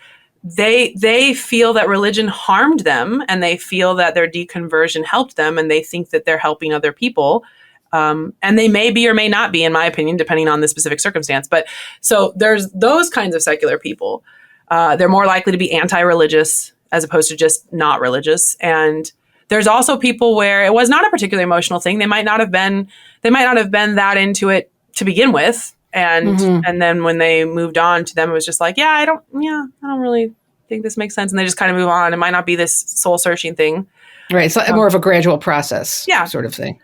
they feel that religion harmed them, and they feel that their deconversion helped them, and they think that they're helping other people. And they may be or may not be, in my opinion, depending on the specific circumstance. But so there's those kinds of secular people. They're more likely to be anti-religious as opposed to just not religious. And there's also people where it was not a particularly emotional thing. They might not have been that into it to begin with. And and then when they moved on, to them it was just like, I don't really think this makes sense. And they just kind of move on. It might not be this soul searching thing. Right. It's more of a gradual process sort of thing.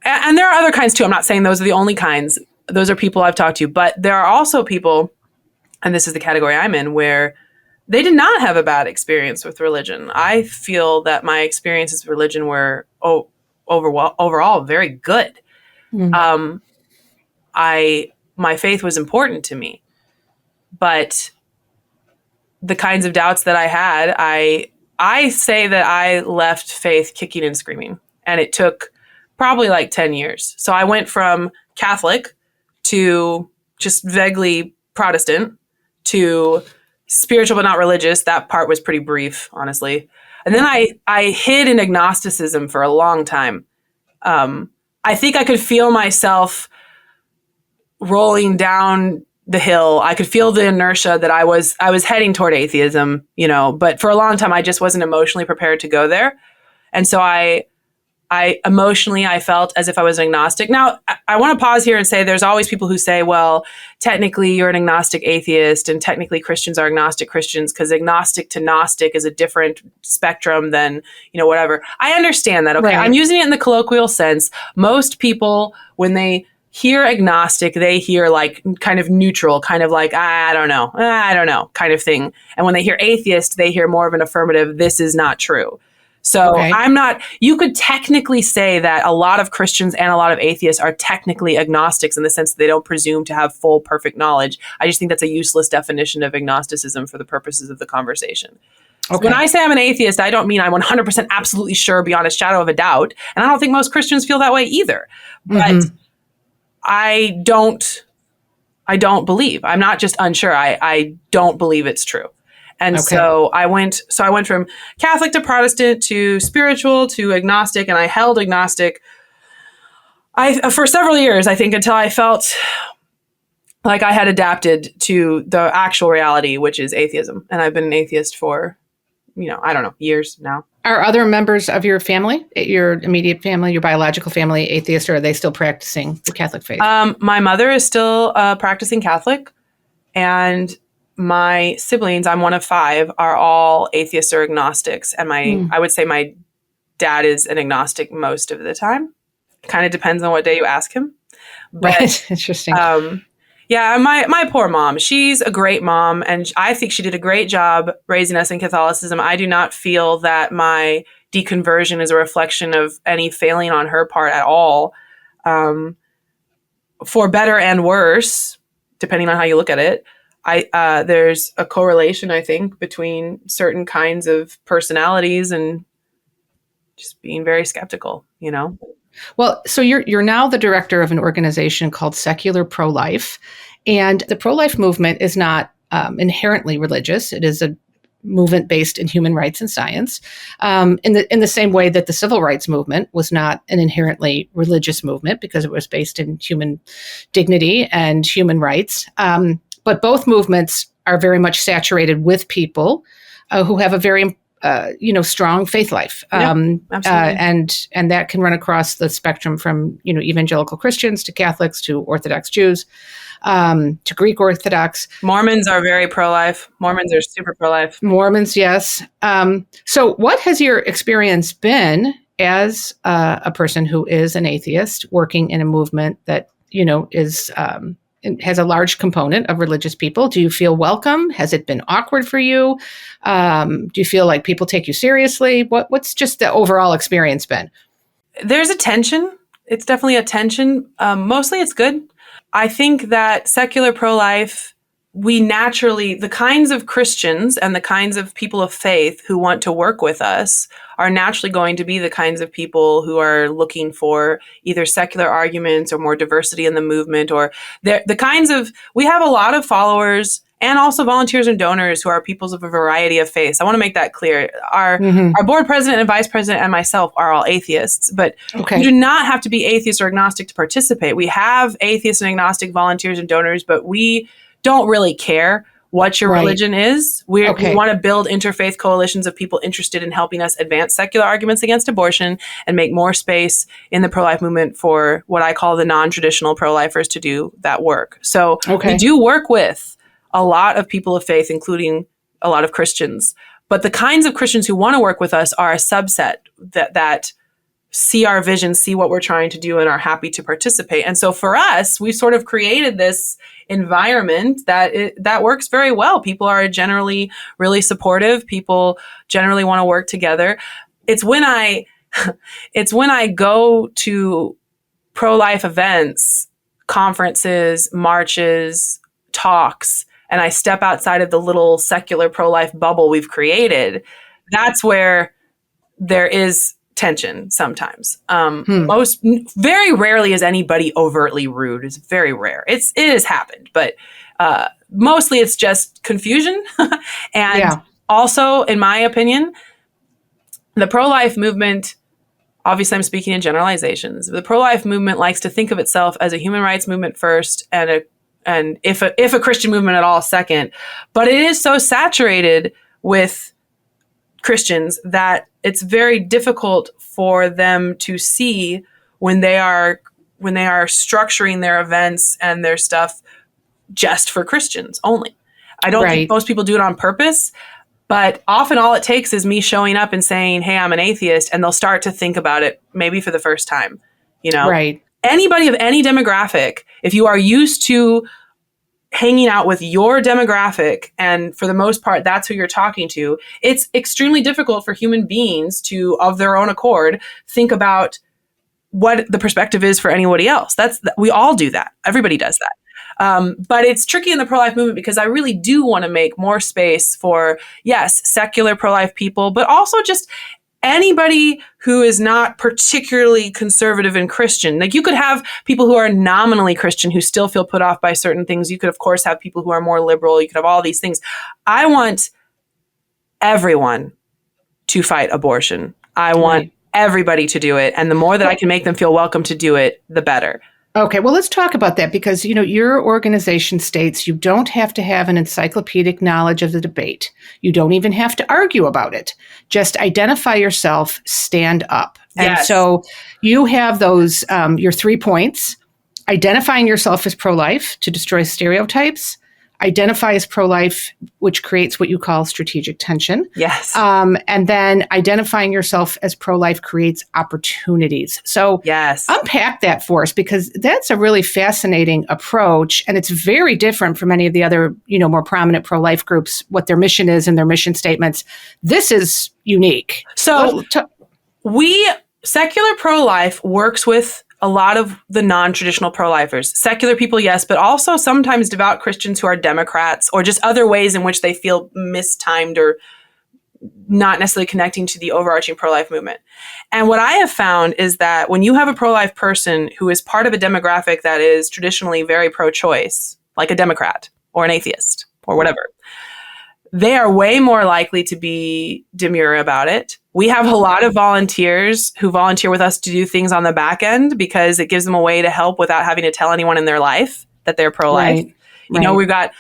And there are other kinds too. I'm not saying those are the only kinds. Those are people I've talked to. But there are also people, and this is the category I'm in, where they did not have a bad experience with religion. I feel that my experiences with religion were overall very good. My faith was important to me. But the kinds of doubts that I had, I say that I left faith kicking and screaming. And it took probably like 10 years. So I went from Catholic to just vaguely Protestant to spiritual but not religious. That part was pretty brief, honestly. And then I hid in agnosticism for a long time. I think I could feel myself rolling down the hill. I could feel the inertia that I was heading toward atheism, but for a long time I just wasn't emotionally prepared to go there. And so I emotionally felt as if I was an agnostic. Now, I want to pause here and say there's always people who say, well, technically you're an agnostic atheist and technically Christians are agnostic Christians because agnostic to Gnostic is a different spectrum than, whatever. I understand that. Okay. Right. I'm using it in the colloquial sense. Most people, when they hear agnostic, they hear like kind of neutral, kind of like, I don't know kind of thing. And when they hear atheist, they hear more of an affirmative, this is not true. So you could technically say that a lot of Christians and a lot of atheists are technically agnostics in the sense that they don't presume to have full, perfect knowledge. I just think that's a useless definition of agnosticism for the purposes of the conversation. Okay. So when I say I'm an atheist, I don't mean I'm 100% absolutely sure beyond a shadow of a doubt. And I don't think most Christians feel that way either. But I don't believe. I'm not just unsure. I don't believe it's true. And so I went from Catholic to Protestant to spiritual to agnostic, and I held agnostic for several years, I think, until I felt like I had adapted to the actual reality, which is atheism. And I've been an atheist for, years now. Are other members of your family, your immediate family, your biological family, atheist, or are they still practicing the Catholic faith? My mother is still practicing Catholic, and my siblings, I'm one of 5, are all atheists or agnostics. And I would say my dad is an agnostic most of the time. Kind of depends on what day you ask him. But, right. Interesting. Yeah, my poor mom. She's a great mom, and I think she did a great job raising us in Catholicism. I do not feel that my deconversion is a reflection of any failing on her part at all. For better and worse, depending on how you look at it, there's a correlation, I think, between certain kinds of personalities and just being very skeptical, you know? Well, so you're now the director of an organization called Secular Pro-Life, and the pro-life movement is not inherently religious. It is a movement based in human rights and science, in the same way that the civil rights movement was not an inherently religious movement because it was based in human dignity and human rights. But both movements are very much saturated with people who have a very strong faith life, Absolutely. and that can run across the spectrum from evangelical Christians to Catholics to Orthodox Jews, to Greek Orthodox. Mormons are very pro-life. Mormons are super pro-life. Mormons, yes. So, what has your experience been as a person who is an atheist working in a movement that is has a large component of religious people? Do you feel welcome? Has it been awkward for you? Do you feel like people take you seriously? What's just the overall experience been? There's a tension. It's definitely a tension. Mostly it's good. I think that secular pro-life, the kinds of Christians and the kinds of people of faith who want to work with us are naturally going to be the kinds of people who are looking for either secular arguments or more diversity in the movement, or we have a lot of followers and also volunteers and donors who are peoples of a variety of faiths. I want to make that clear. Our board president and vice president and myself are all atheists, but you do not have to be atheist or agnostic to participate. We have atheist and agnostic volunteers and donors, but we don't really care what your religion is. We want to build interfaith coalitions of people interested in helping us advance secular arguments against abortion and make more space in the pro-life movement for what I call the non-traditional pro-lifers to do that work. So we do work with a lot of people of faith, including a lot of Christians. But the kinds of Christians who want to work with us are a subset that see our vision, see what we're trying to do, and are happy to participate. And so for us, we sort of created this environment that works very well. People are generally really supportive. People generally want to work together. It's when I go to pro-life events, conferences, marches, talks, and I step outside of the little secular pro-life bubble we've created, that's where there is tension sometimes. Very rarely is anybody overtly rude. It's very rare. It has happened, but mostly it's just confusion. And also, in my opinion, the pro-life movement, obviously I'm speaking in generalizations, the pro-life movement likes to think of itself as a human rights movement first and if a Christian movement at all second. But it is so saturated with Christians that it's very difficult for them to see when they are structuring their events and their stuff just for Christians only. I don't think most people do it on purpose, but often all it takes is me showing up and saying, "Hey, I'm an atheist," and they'll start to think about it maybe for the first time. Anybody of any demographic, if you are used to hanging out with your demographic, and for the most part, that's who you're talking to, it's extremely difficult for human beings to, of their own accord, think about what the perspective is for anybody else. We all do that. Everybody does that. But it's tricky in the pro-life movement because I really do want to make more space for, yes, secular pro-life people, but also just anybody who is not particularly conservative and Christian. Like, you could have people who are nominally Christian who still feel put off by certain things. You could, of course, have people who are more liberal. You could have all these things. I want everyone to fight abortion. I want everybody to do it. And the more that I can make them feel welcome to do it, the better. Okay, well, let's talk about that because, your organization states you don't have to have an encyclopedic knowledge of the debate. You don't even have to argue about it. Just identify yourself, stand up. Yes. And so you have those, your 3 points: identifying yourself as pro-life to destroy stereotypes, identify as pro-life, which creates what you call strategic tension. Yes. And then identifying yourself as pro-life creates opportunities. So yes. Unpack that for us, because that's a really fascinating approach. And it's very different from any of the other, more prominent pro-life groups, what their mission is and their mission statements. This is unique. So secular pro-life works with a lot of the non-traditional pro-lifers. Secular people, yes, but also sometimes devout Christians who are Democrats, or just other ways in which they feel mistimed or not necessarily connecting to the overarching pro-life movement. And what I have found is that when you have a pro-life person who is part of a demographic that is traditionally very pro-choice, like a Democrat or an atheist or whatever, they are way more likely to be demure about it. We have a lot of volunteers who volunteer with us to do things on the back end because it gives them a way to help without having to tell anyone in their life that they're pro-life. Right. We've got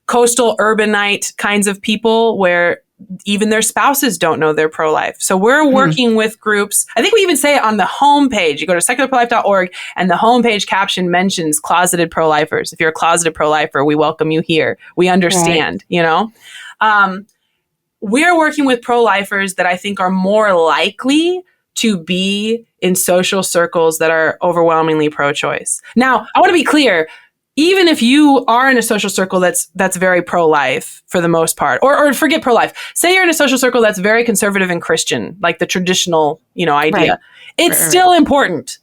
coastal urbanite kinds of people where even their spouses don't know they're pro-life. So we're working with groups. I think we even say it on the homepage. You go to secularprolife.org and the homepage caption mentions closeted pro-lifers. If you're a closeted pro-lifer, we welcome you here. We understand, we're working with pro-lifers that I think are more likely to be in social circles that are overwhelmingly pro-choice. Now, I want to be clear. Even if you are in a social circle that's very pro-life for the most part, or forget pro-life, say you're in a social circle that's very conservative and Christian, like the traditional, idea. Right. It's still important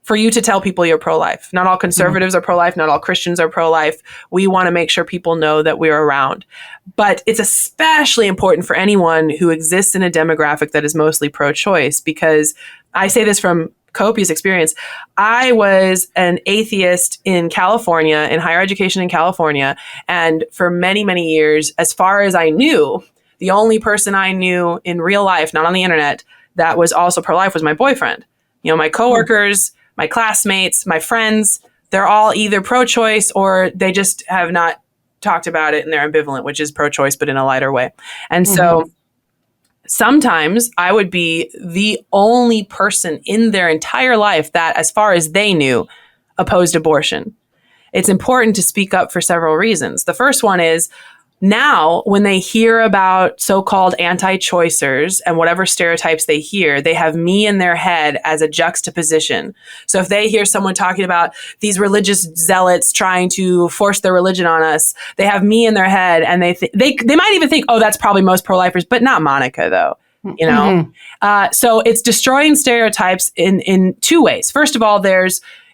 for you to tell people you're pro-life. Not all conservatives are pro-life. Not all Christians are pro-life. We want to make sure people know that we're around. But it's especially important for anyone who exists in a demographic that is mostly pro-choice, because I say this from copious experience. I was an atheist in California, in higher education in California. And for many, many years, as far as I knew, the only person I knew in real life, not on the internet, that was also pro-life was my boyfriend. My coworkers, my classmates, my friends, they're all either pro-choice or they just have not talked about it and they're ambivalent, which is pro-choice, but in a lighter way. And so sometimes I would be the only person in their entire life that, as far as they knew, opposed abortion. It's important to speak up for several reasons. The first one is, now when they hear about so-called anti-choicers and whatever stereotypes they hear, they have me in their head as a juxtaposition. So if they hear someone talking about these religious zealots trying to force their religion on us, they have me in their head, and they might even think, oh, that's probably most pro-lifers, but not Monica though. So it's destroying stereotypes in two ways. First of all,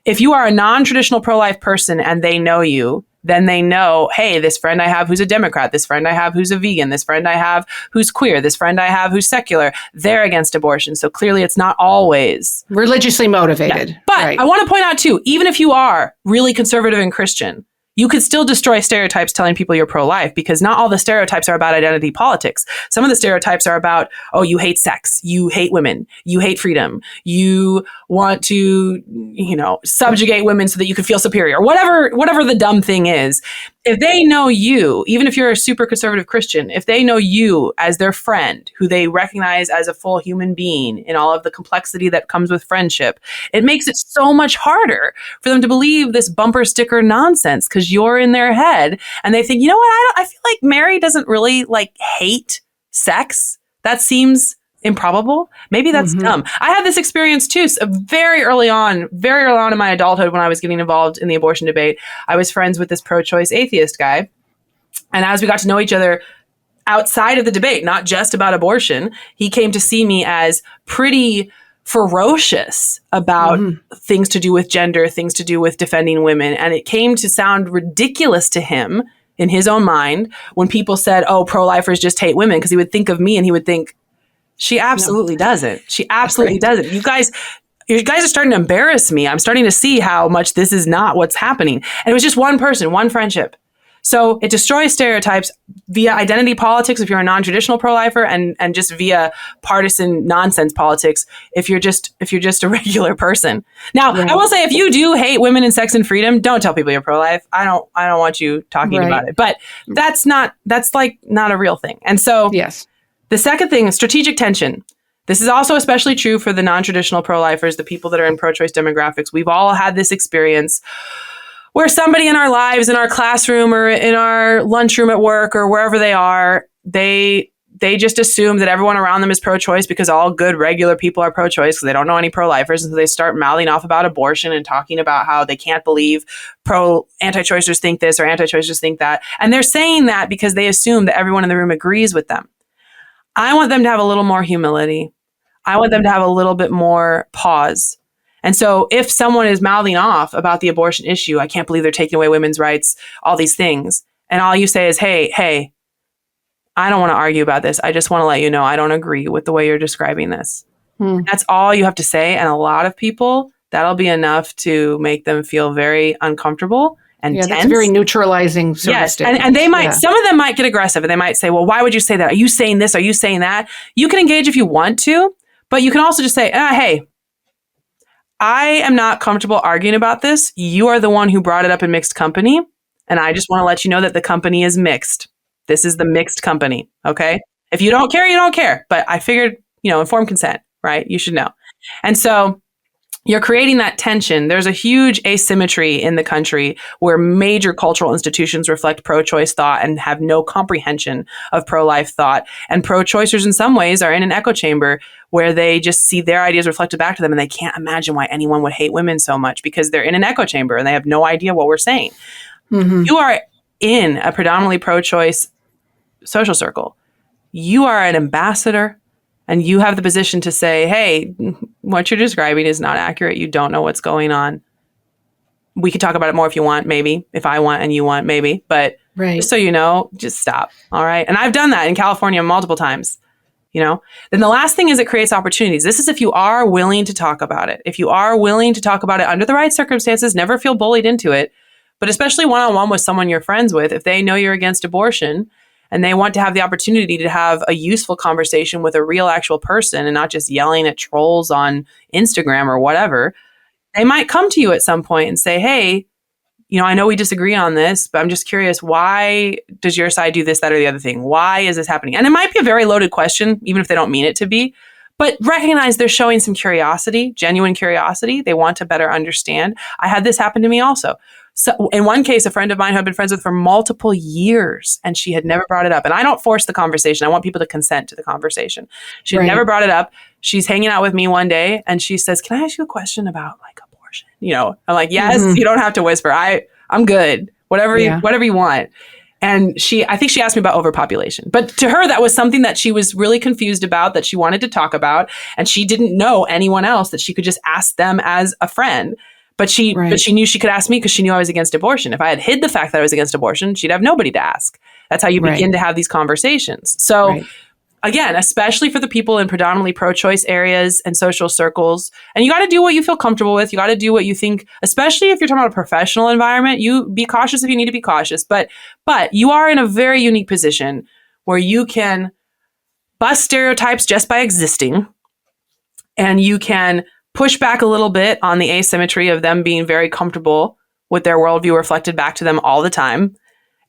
if you are a non-traditional pro-life person and they know you, then they know, hey, this friend I have who's a Democrat, this friend I have who's a vegan, this friend I have who's queer, this friend I have who's secular, they're against abortion. So clearly it's not always religiously motivated. Yeah. But I want to point out too, even if you are really conservative and Christian, you could still destroy stereotypes telling people you're pro-life, because not all the stereotypes are about identity politics. Some of the stereotypes are about, oh, you hate sex, you hate women, you hate freedom, you want to, subjugate women so that you can feel superior, whatever the dumb thing is. If they know you, even if you're a super conservative Christian, if they know you as their friend, who they recognize as a full human being in all of the complexity that comes with friendship, it makes it so much harder for them to believe this bumper sticker nonsense, because you're in their head and they think, you know what, I feel like Mary doesn't really hate sex. That seems improbable. Maybe that's dumb. I had this experience too. So very early on in my adulthood, when I was getting involved in the abortion debate, I was friends with this pro-choice atheist guy. And as we got to know each other outside of the debate, not just about abortion, he came to see me as pretty ferocious about things to do with gender, things to do with defending women. And it came to sound ridiculous to him in his own mind when people said, oh, pro-lifers just hate women, because he would think of me and he would think, she absolutely doesn't. She absolutely doesn't. You guys are starting to embarrass me. I'm starting to see how much this is not what's happening. And it was just one person, one friendship. So it destroys stereotypes via identity politics if you're a non-traditional pro-lifer, and just via partisan nonsense politics if you're just a regular person. Now, I will say, if you do hate women and sex and freedom, don't tell people you're pro-life. I don't want you talking about it. But that's not a real thing. And so the second thing is strategic tension. This is also especially true for the non-traditional pro-lifers, the people that are in pro-choice demographics. We've all had this experience where somebody in our lives, in our classroom or in our lunchroom at work or wherever they are, they just assume that everyone around them is pro-choice because all good regular people are pro-choice because they don't know any pro-lifers. And so they start mouthing off about abortion and talking about how they can't believe anti-choicers think this or anti-choicers think that. And they're saying that because they assume that everyone in the room agrees with them. I want them to have a little more humility. I want them to have a little bit more pause. And so if someone is mouthing off about the abortion issue, I can't believe they're taking away women's rights, all these things. And all you say is, hey, I don't want to argue about this. I just want to let you know I don't agree with the way you're describing this. That's all you have to say. And a lot of people, that'll be enough to make them feel very uncomfortable and tense. That's very neutralizing sort of statement. And they might, some of them might get aggressive and they might say, well, why would you say that? Are you saying this? Are you saying that? You can engage if you want to, but you can also just say, hey, I am not comfortable arguing about this. You are the one who brought it up in mixed company. And I just want to let you know that the company is mixed. This is the mixed company. Okay. If you don't care, you don't care. But I figured, informed consent, right? You should know. And so you're creating that tension. There's a huge asymmetry in the country where major cultural institutions reflect pro-choice thought and have no comprehension of pro-life thought. And pro-choicers in some ways are in an echo chamber where they just see their ideas reflected back to them and they can't imagine why anyone would hate women so much because they're in an echo chamber and they have no idea what we're saying. Mm-hmm. You are in a predominantly pro-choice social circle. You are an ambassador. And you have the position to say, hey, what you're describing is not accurate. You don't know what's going on. We could talk about it more if you want, maybe. If I want and you want, maybe. But just so you know, just stop. All right. And I've done that in California multiple times. Then the last thing is it creates opportunities. This is if you are willing to talk about it. If you are willing to talk about it under the right circumstances, never feel bullied into it. But especially one-on-one with someone you're friends with, if they know you're against abortion, and they want to have the opportunity to have a useful conversation with a real actual person and not just yelling at trolls on Instagram or whatever, they might come to you at some point and say, hey, I know we disagree on this, but I'm just curious, why does your side do this, that, or the other thing? Why is this happening? And it might be a very loaded question, even if they don't mean it to be, but recognize they're showing some curiosity, genuine curiosity. They want to better understand. I had this happen to me also. So in one case, a friend of mine who I'd been friends with for multiple years, and she had never brought it up. And I don't force the conversation. I want people to consent to the conversation. She had never brought it up. She's hanging out with me one day, and she says, "Can I ask you a question about abortion?" I'm like, "Yes, you don't have to whisper. I'm good. Whatever you want." And I think she asked me about overpopulation. But to her, that was something that she was really confused about, that she wanted to talk about, and she didn't know anyone else that she could just ask them as a friend. But she knew she could ask me because she knew I was against abortion. If I had hid the fact that I was against abortion, she'd have nobody to ask. That's how you begin to have these conversations. So again, especially for the people in predominantly pro-choice areas and social circles, and you got to do what you feel comfortable with. You got to do what you think, especially if you're talking about a professional environment, you be cautious if you need to be cautious. But you are in a very unique position where you can bust stereotypes just by existing, and you can push back a little bit on the asymmetry of them being very comfortable with their worldview reflected back to them all the time.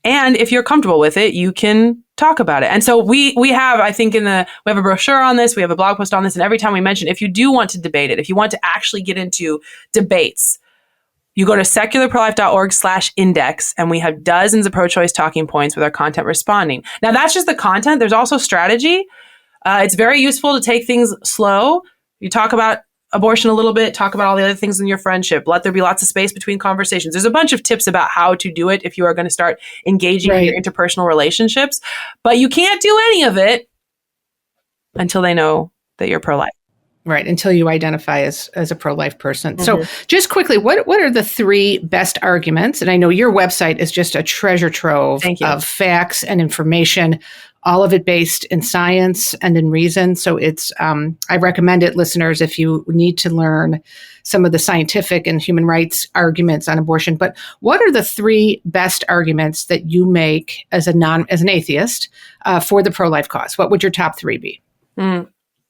And if you're comfortable with it, you can talk about it. And so we have, I think we have a brochure on this, we have a blog post on this. And every time we mention, if you do want to debate it, if you want to actually get into debates, you go to secularprolife.org/index, and we have dozens of pro-choice talking points with our content responding. Now that's just the content. There's also strategy. It's very useful to take things slow. You talk about abortion a little bit, talk about all the other things in your friendship, let there be lots of space between conversations. There's a bunch of tips about how to do it if you are going to start engaging in your interpersonal relationships, but you can't do any of it until they know that you're pro-life. Right, until you identify as a pro-life person. So just quickly, what are the 3 best arguments? And I know your website is just a treasure trove of facts and information, all of it based in science and in reason. So it's, I recommend it, listeners, if you need to learn some of the scientific and human rights arguments on abortion. But what are the 3 best arguments that you make as an atheist for the pro-life cause? What would your top 3 be?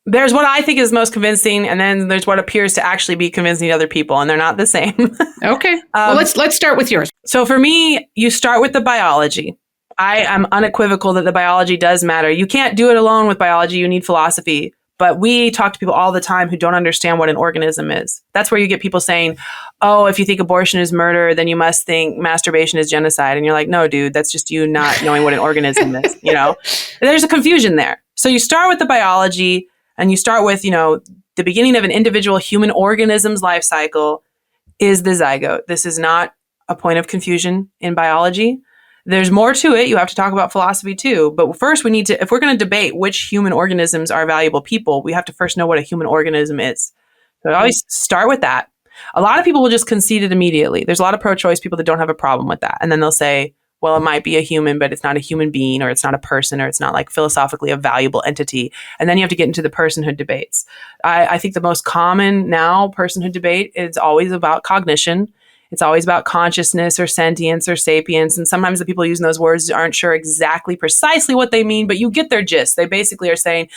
There's what I think is most convincing, and then there's what appears to actually be convincing to other people, and they're not the same. Okay. Well, let's start with yours. So for me, you start with the biology. I am unequivocal that the biology does matter. You can't do it alone with biology. You need philosophy. But we talk to people all the time who don't understand what an organism is. That's where you get people saying, oh, if you think abortion is murder, then you must think masturbation is genocide. And you're like, no, dude, that's just you not knowing what an organism is, There's a confusion there. So you start with the biology and you start with, the beginning of an individual human organism's life cycle is the zygote. This is not a point of confusion in biology. There's more to it. You have to talk about philosophy too. But first we need to, if we're going to debate which human organisms are valuable people, we have to first know what a human organism is. So I always start with that. A lot of people will just concede it immediately. There's a lot of pro-choice people that don't have a problem with that. And then they'll say, well, it might be a human, but it's not a human being, or it's not a person, or it's not like philosophically a valuable entity. And then you have to get into the personhood debates. I think the most common now personhood debate is always about cognition. It's always about consciousness or sentience or sapience. And sometimes the people using those words aren't sure exactly precisely what they mean, but you get their gist. They basically are saying,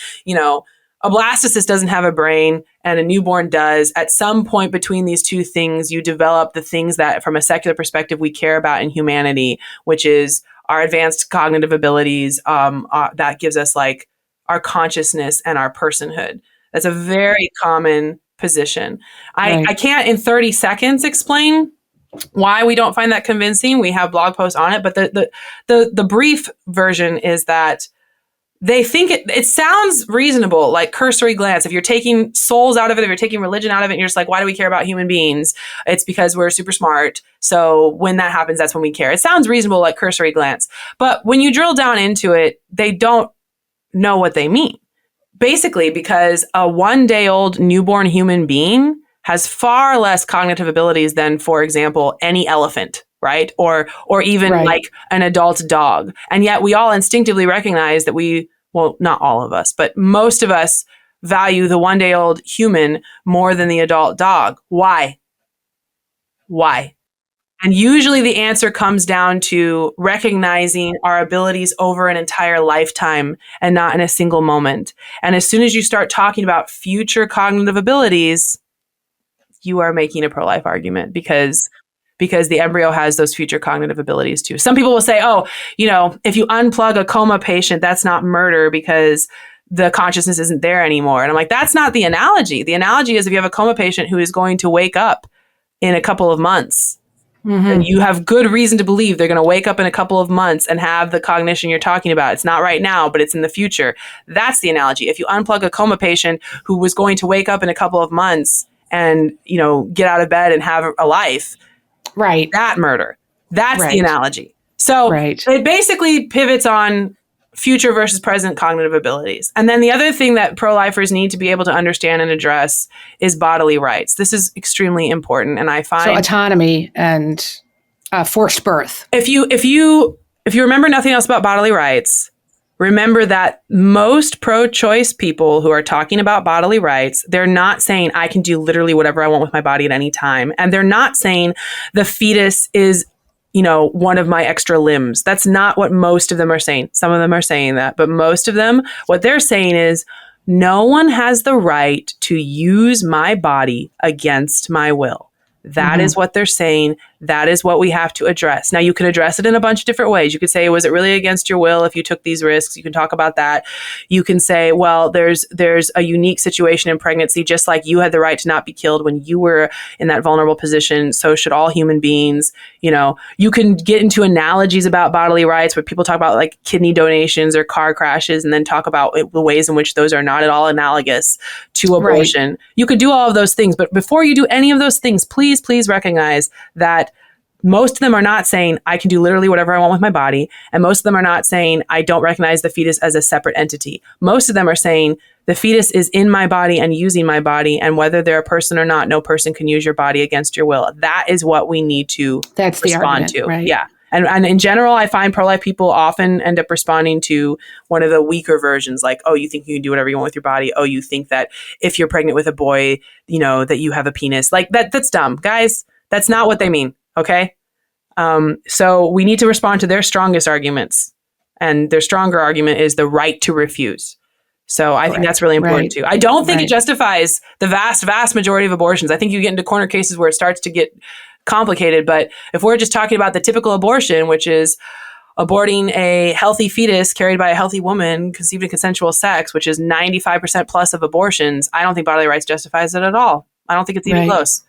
a blastocyst doesn't have a brain and a newborn does. At some point between these two things, you develop the things that from a secular perspective we care about in humanity, which is our advanced cognitive abilities. That gives us like our consciousness and our personhood. That's a very common position. Right. I can't in 30 seconds explain why we don't find that convincing. We have blog posts on it, but the brief version is that they think it sounds reasonable, like cursory glance. If you're taking souls out of it, if you're taking religion out of it, and you're just like, why do we care about human beings? It's because we're super smart. So when that happens, that's when we care. It sounds reasonable, like cursory glance. But when you drill down into it, they don't know what they mean. Basically, because a 1-day-old newborn human being has far less cognitive abilities than, for example, any elephant, right? Or even like an adult dog. And yet we all instinctively recognize that well, not all of us, but most of us value the 1-day-old human more than the adult dog. Why? And usually the answer comes down to recognizing our abilities over an entire lifetime and not in a single moment. And as soon as you start talking about future cognitive abilities, you are making a pro-life argument because the embryo has those future cognitive abilities too. Some people will say, if you unplug a coma patient, that's not murder because the consciousness isn't there anymore. And I'm like, that's not the analogy. The analogy is if you have a coma patient who is going to wake up in a couple of months, and you have good reason to believe they're going to wake up in a couple of months and have the cognition you're talking about. It's not right now, but it's in the future. That's the analogy. If you unplug a coma patient who was going to wake up in a couple of months and, get out of bed and have a life, right? That murder. That's the analogy. So it basically pivots on future versus present cognitive abilities. And then the other thing that pro-lifers need to be able to understand and address is bodily rights. This is extremely important. And I find so autonomy and forced birth. If you remember nothing else about bodily rights, remember that most pro-choice people who are talking about bodily rights, they're not saying I can do literally whatever I want with my body at any time. And they're not saying the fetus is one of my extra limbs. That's not what most of them are saying. Some of them are saying that, but most of them, what they're saying is no one has the right to use my body against my will. That is what they're saying. That is what we have to address. Now, you can address it in a bunch of different ways. You could say, was it really against your will if you took these risks? You can talk about that. You can say, well, there's a unique situation in pregnancy, just like you had the right to not be killed when you were in that vulnerable position. So should all human beings. You can get into analogies about bodily rights where people talk about like kidney donations or car crashes and then talk about the ways in which those are not at all analogous to abortion. Right. You could do all of those things. But before you do any of those things, please recognize that most of them are not saying I can do literally whatever I want with my body. And most of them are not saying I don't recognize the fetus as a separate entity. Most of them are saying the fetus is in my body and using my body. And whether they're a person or not, no person can use your body against your will. That is what we need to respond to. Right? Yeah. And in general, I find pro-life people often end up responding to one of the weaker versions, like, oh, you think you can do whatever you want with your body. Oh, you think that if you're pregnant with a boy, that you have a penis. Like that's dumb. Guys, that's not what they mean. Okay. So we need to respond to their strongest arguments. And their stronger argument is the right to refuse. So I think that's really important too. I don't think it justifies the vast, vast majority of abortions. I think you get into corner cases where it starts to get complicated. But if we're just talking about the typical abortion, which is, aborting a healthy fetus carried by a healthy woman conceived in consensual sex, which is 95% plus of abortions, I don't think bodily rights justifies it at all. I don't think it's even close.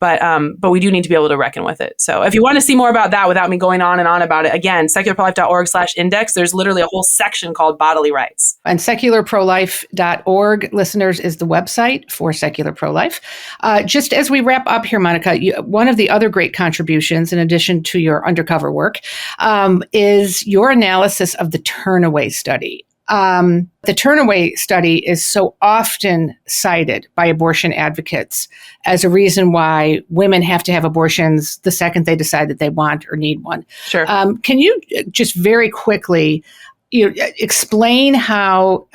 But we do need to be able to reckon with it. So if you want to see more about that without me going on and on about it, again, secularprolife.org/index, there's literally a whole section called bodily rights. And secularprolife.org, listeners, is the website for Secular Pro-Life. Just as we wrap up here, Monica, one of the other great contributions, in addition to your Undercover work, is your analysis of the Turnaway Study. The Turnaway Study is so often cited by abortion advocates as a reason why women have to have abortions the second they decide that they want or need one. Sure. Can you just very quickly explain how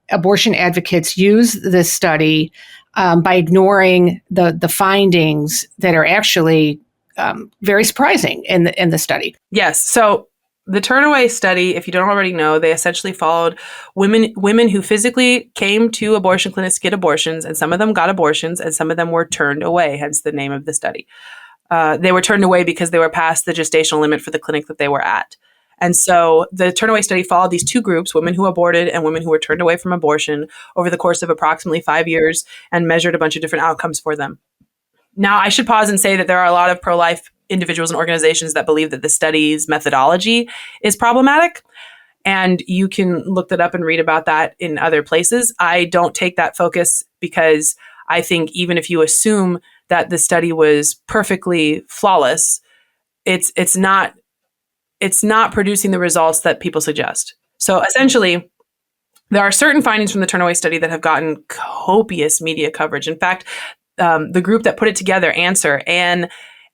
abortion advocates use this study by ignoring the findings that are actually very surprising in the study? Yes. So the Turnaway Study, if you don't already know, they essentially followed women who physically came to abortion clinics to get abortions, and some of them got abortions, and some of them were turned away, hence the name of the study. They were turned away because they were past the gestational limit for the clinic that they were at. And so the Turnaway Study followed these two groups, women who aborted and women who were turned away from abortion, over the course of approximately 5 years, and measured a bunch of different outcomes for them. Now, I should pause and say that there are a lot of pro-life individuals and organizations that believe that the study's methodology is problematic. And you can look that up and read about that in other places. I don't take that focus because I think even if you assume that the study was perfectly flawless, it's not producing the results that people suggest. So essentially, there are certain findings from the Turnaway Study that have gotten copious media coverage. In fact, the group that put it together, Answer,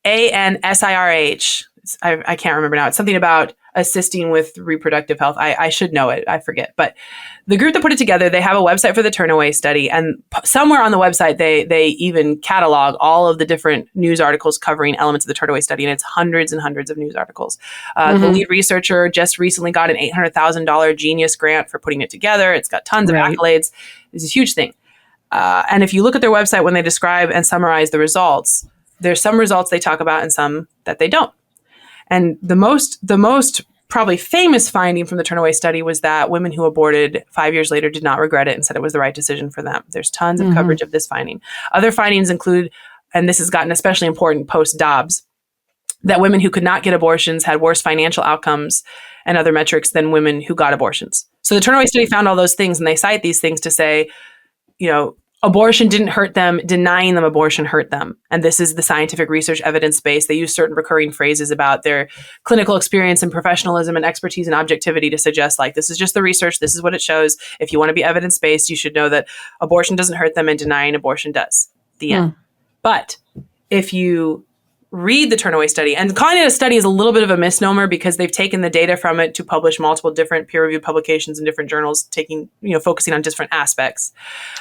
ANSIRH, I can't remember now. It's something about assisting with reproductive health. I should know it. I forget. But the group that put it together, they have a website for the Turnaway Study. And somewhere on the website, they even catalog all of the different news articles covering elements of the Turnaway Study. And it's hundreds and hundreds of news articles. The lead researcher just recently got an $800,000 Genius grant for putting it together. It's got tons of accolades. It's a huge thing. And if you look at their website, when they describe and summarize the results, there's some results they talk about and some that they don't. And the most probably famous finding from the Turnaway Study was that women who aborted 5 years later did not regret it and said it was the right decision for them. There's tons of coverage of this finding. Other findings include, and this has gotten especially important post-Dobbs, that women who could not get abortions had worse financial outcomes and other metrics than women who got abortions. So the Turnaway Study found all those things, and they cite these things to say, abortion didn't hurt them, denying them abortion hurt them. And this is the scientific research evidence base. They use certain recurring phrases about their clinical experience and professionalism and expertise and objectivity to suggest, like, this is just the research. This is what it shows. If you want to be evidence-based, you should know that abortion doesn't hurt them and denying abortion does. The end. But if you read the Turnaway Study, and calling it a study is a little bit of a misnomer because they've taken the data from it to publish multiple different peer-reviewed publications in different journals, focusing on different aspects.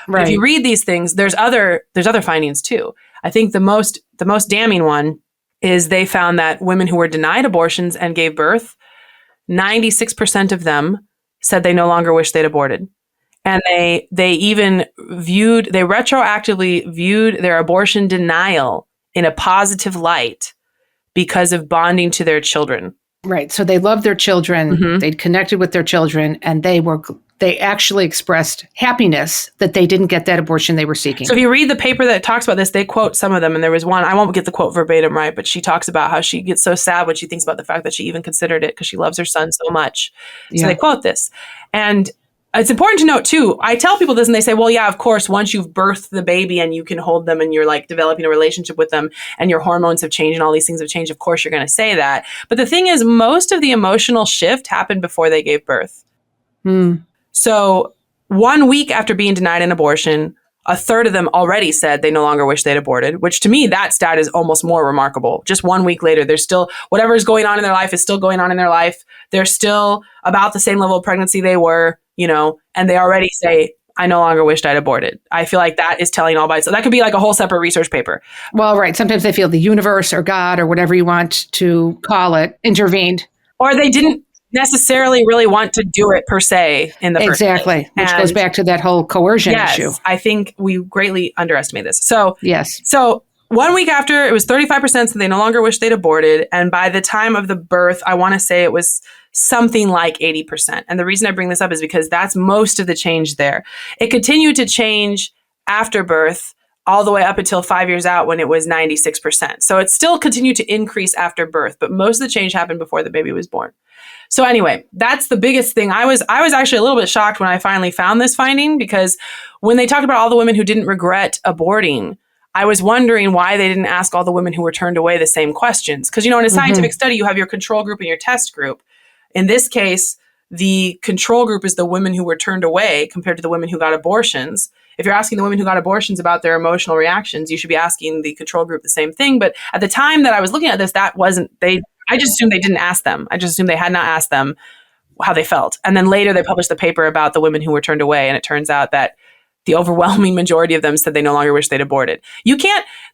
Right. But if you read these things, there's other findings too. I think the most damning one is they found that women who were denied abortions and gave birth, 96% of them said they no longer wish they'd aborted. And they retroactively viewed their abortion denial in a positive light because of bonding to their children. Right. So they loved their children. They'd connected with their children, and they actually expressed happiness that they didn't get that abortion they were seeking. So if you read the paper that talks about this, they quote some of them. And there was one, I won't get the quote verbatim right, but she talks about how she gets so sad when she thinks about the fact that she even considered it because she loves her son so much. So they quote this. And it's important to note too, I tell people this and they say, well, yeah, of course, once you've birthed the baby and you can hold them and you're like developing a relationship with them and your hormones have changed and all these things have changed, of course, you're going to say that. But the thing is, most of the emotional shift happened before they gave birth. So 1 week after being denied an abortion, a third of them already said they no longer wish they'd aborted, which to me, that stat is almost more remarkable. Just 1 week later, there's still whatever is going on in their life is still going on in their life. They're still about the same level of pregnancy they were, and they already say, I no longer wished I'd aborted. I feel like that is telling all by itself. That could be like a whole separate research paper. Well, right. Sometimes they feel the universe or God or whatever you want to call it intervened. Or they didn't necessarily really want to do it per se in the first place. Exactly. Which goes back to that whole coercion issue. I think we greatly underestimate this. So, yes. So 1 week after, it was 35% said they no longer wish they'd aborted. And by the time of the birth, I want to say it was something like 80%. And the reason I bring this up is because that's most of the change there. It continued to change after birth all the way up until 5 years out when it was 96%. So it still continued to increase after birth, but most of the change happened before the baby was born. So anyway, that's the biggest thing. I was actually a little bit shocked when I finally found this finding, because when they talked about all the women who didn't regret aborting, I was wondering why they didn't ask all the women who were turned away the same questions. Because, in a scientific study, you have your control group and your test group. In this case, the control group is the women who were turned away compared to the women who got abortions. If you're asking the women who got abortions about their emotional reactions, you should be asking the control group the same thing. But at the time that I was looking at this, I just assumed they didn't ask them. I just assumed they had not asked them how they felt. And then later they published the paper about the women who were turned away. And it turns out that the overwhelming majority of them said they no longer wish they'd aborted.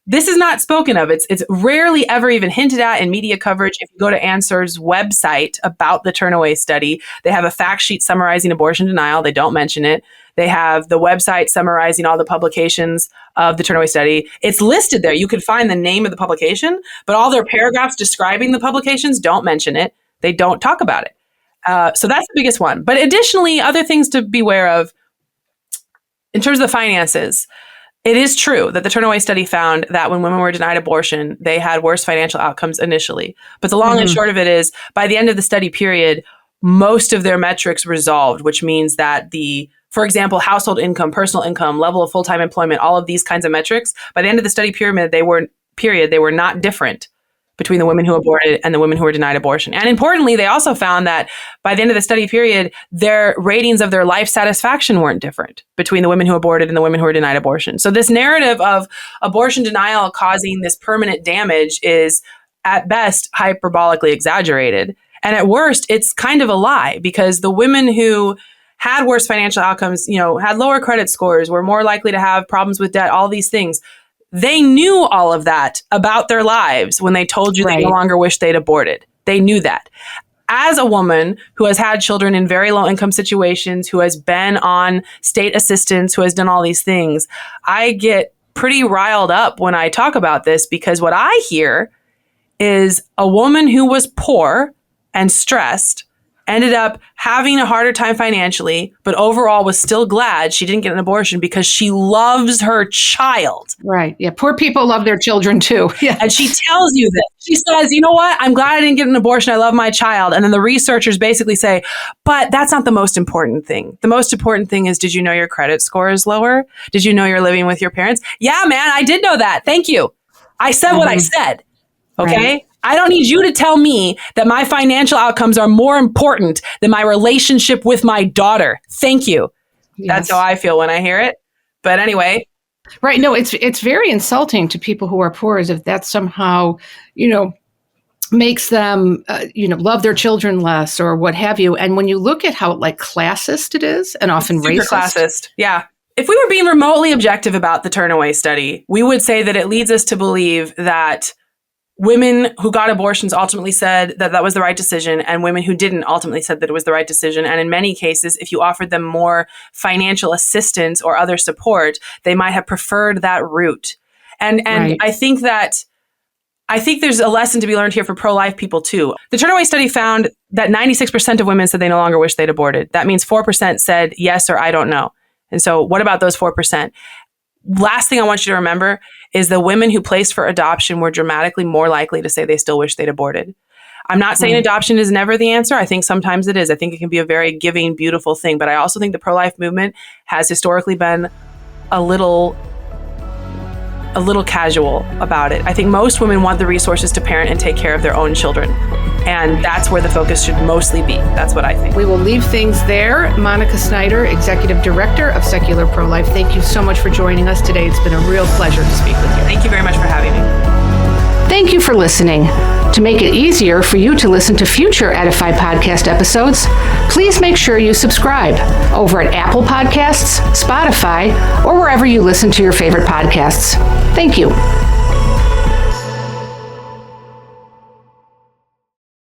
This is not spoken of. It's rarely ever even hinted at in media coverage. If you go to Answer's website about the Turnaway Study, they have a fact sheet summarizing abortion denial. They don't mention it. They have the website summarizing all the publications of the Turnaway Study. It's listed there. You could find the name of the publication, but all their paragraphs describing the publications don't mention it. They don't talk about it. So that's the biggest one. But additionally, other things to be aware of in terms of the finances. It is true that the Turnaway Study found that when women were denied abortion, they had worse financial outcomes initially. But the long and short of it is, by the end of the study period, most of their metrics resolved, which means that for example, household income, personal income, level of full-time employment, all of these kinds of metrics, by the end of the study period, they were not different between the women who aborted and the women who were denied abortion. And importantly, they also found that by the end of the study period, their ratings of their life satisfaction weren't different between the women who aborted and the women who were denied abortion. So this narrative of abortion denial causing this permanent damage is at best hyperbolically exaggerated. And at worst, it's kind of a lie, because the women who had worse financial outcomes, had lower credit scores, were more likely to have problems with debt, all these things. They knew all of that about their lives when they told you they no longer wish they'd aborted. They knew that. As a woman who has had children in very low income situations, who has been on state assistance, who has done all these things, I get pretty riled up when I talk about this, because what I hear is a woman who was poor and stressed ended up having a harder time financially, but overall was still glad she didn't get an abortion because she loves her child. Right. Yeah. Poor people love their children too. Yeah. And she tells you this. She says, you know what? I'm glad I didn't get an abortion. I love my child. And then the researchers basically say, but that's not the most important thing. The most important thing is, did you know your credit score is lower? Did you know you're living with your parents? Yeah, man, I did know that. Thank you. I said what I said. Okay. Right. I don't need you to tell me that my financial outcomes are more important than my relationship with my daughter. Thank you. Yes. That's how I feel when I hear it. But anyway. Right. No, it's very insulting to people who are poor, as if that somehow, makes them, love their children less or what have you. And when you look at how classist it is, and often super racist. Classist. Yeah. If we were being remotely objective about the Turnaway Study, we would say that it leads us to believe that women who got abortions ultimately said that that was the right decision, and women who didn't ultimately said that it was the right decision. And in many cases, if you offered them more financial assistance or other support, they might have preferred that route. And right. I think there's a lesson to be learned here for pro-life people too. The Turnaway Study found that 96% of women said they no longer wish they'd aborted. That means 4% said yes or I don't know. And so what about those 4%? Last thing I want you to remember is the women who placed for adoption were dramatically more likely to say they still wish they'd aborted. I'm not saying adoption is never the answer. I think sometimes it is. I think it can be a very giving, beautiful thing. But I also think the pro-life movement has historically been a little casual about it. I think most women want the resources to parent and take care of their own children. And that's where the focus should mostly be. That's what I think. We will leave things there. Monica Snyder, Executive Director of Secular Pro-Life, thank you so much for joining us today. It's been a real pleasure to speak with you. Thank you very much for having me. Thank you for listening. To make it easier for you to listen to future Edify podcast episodes, please make sure you subscribe over at Apple Podcasts, Spotify, or wherever you listen to your favorite podcasts. Thank you.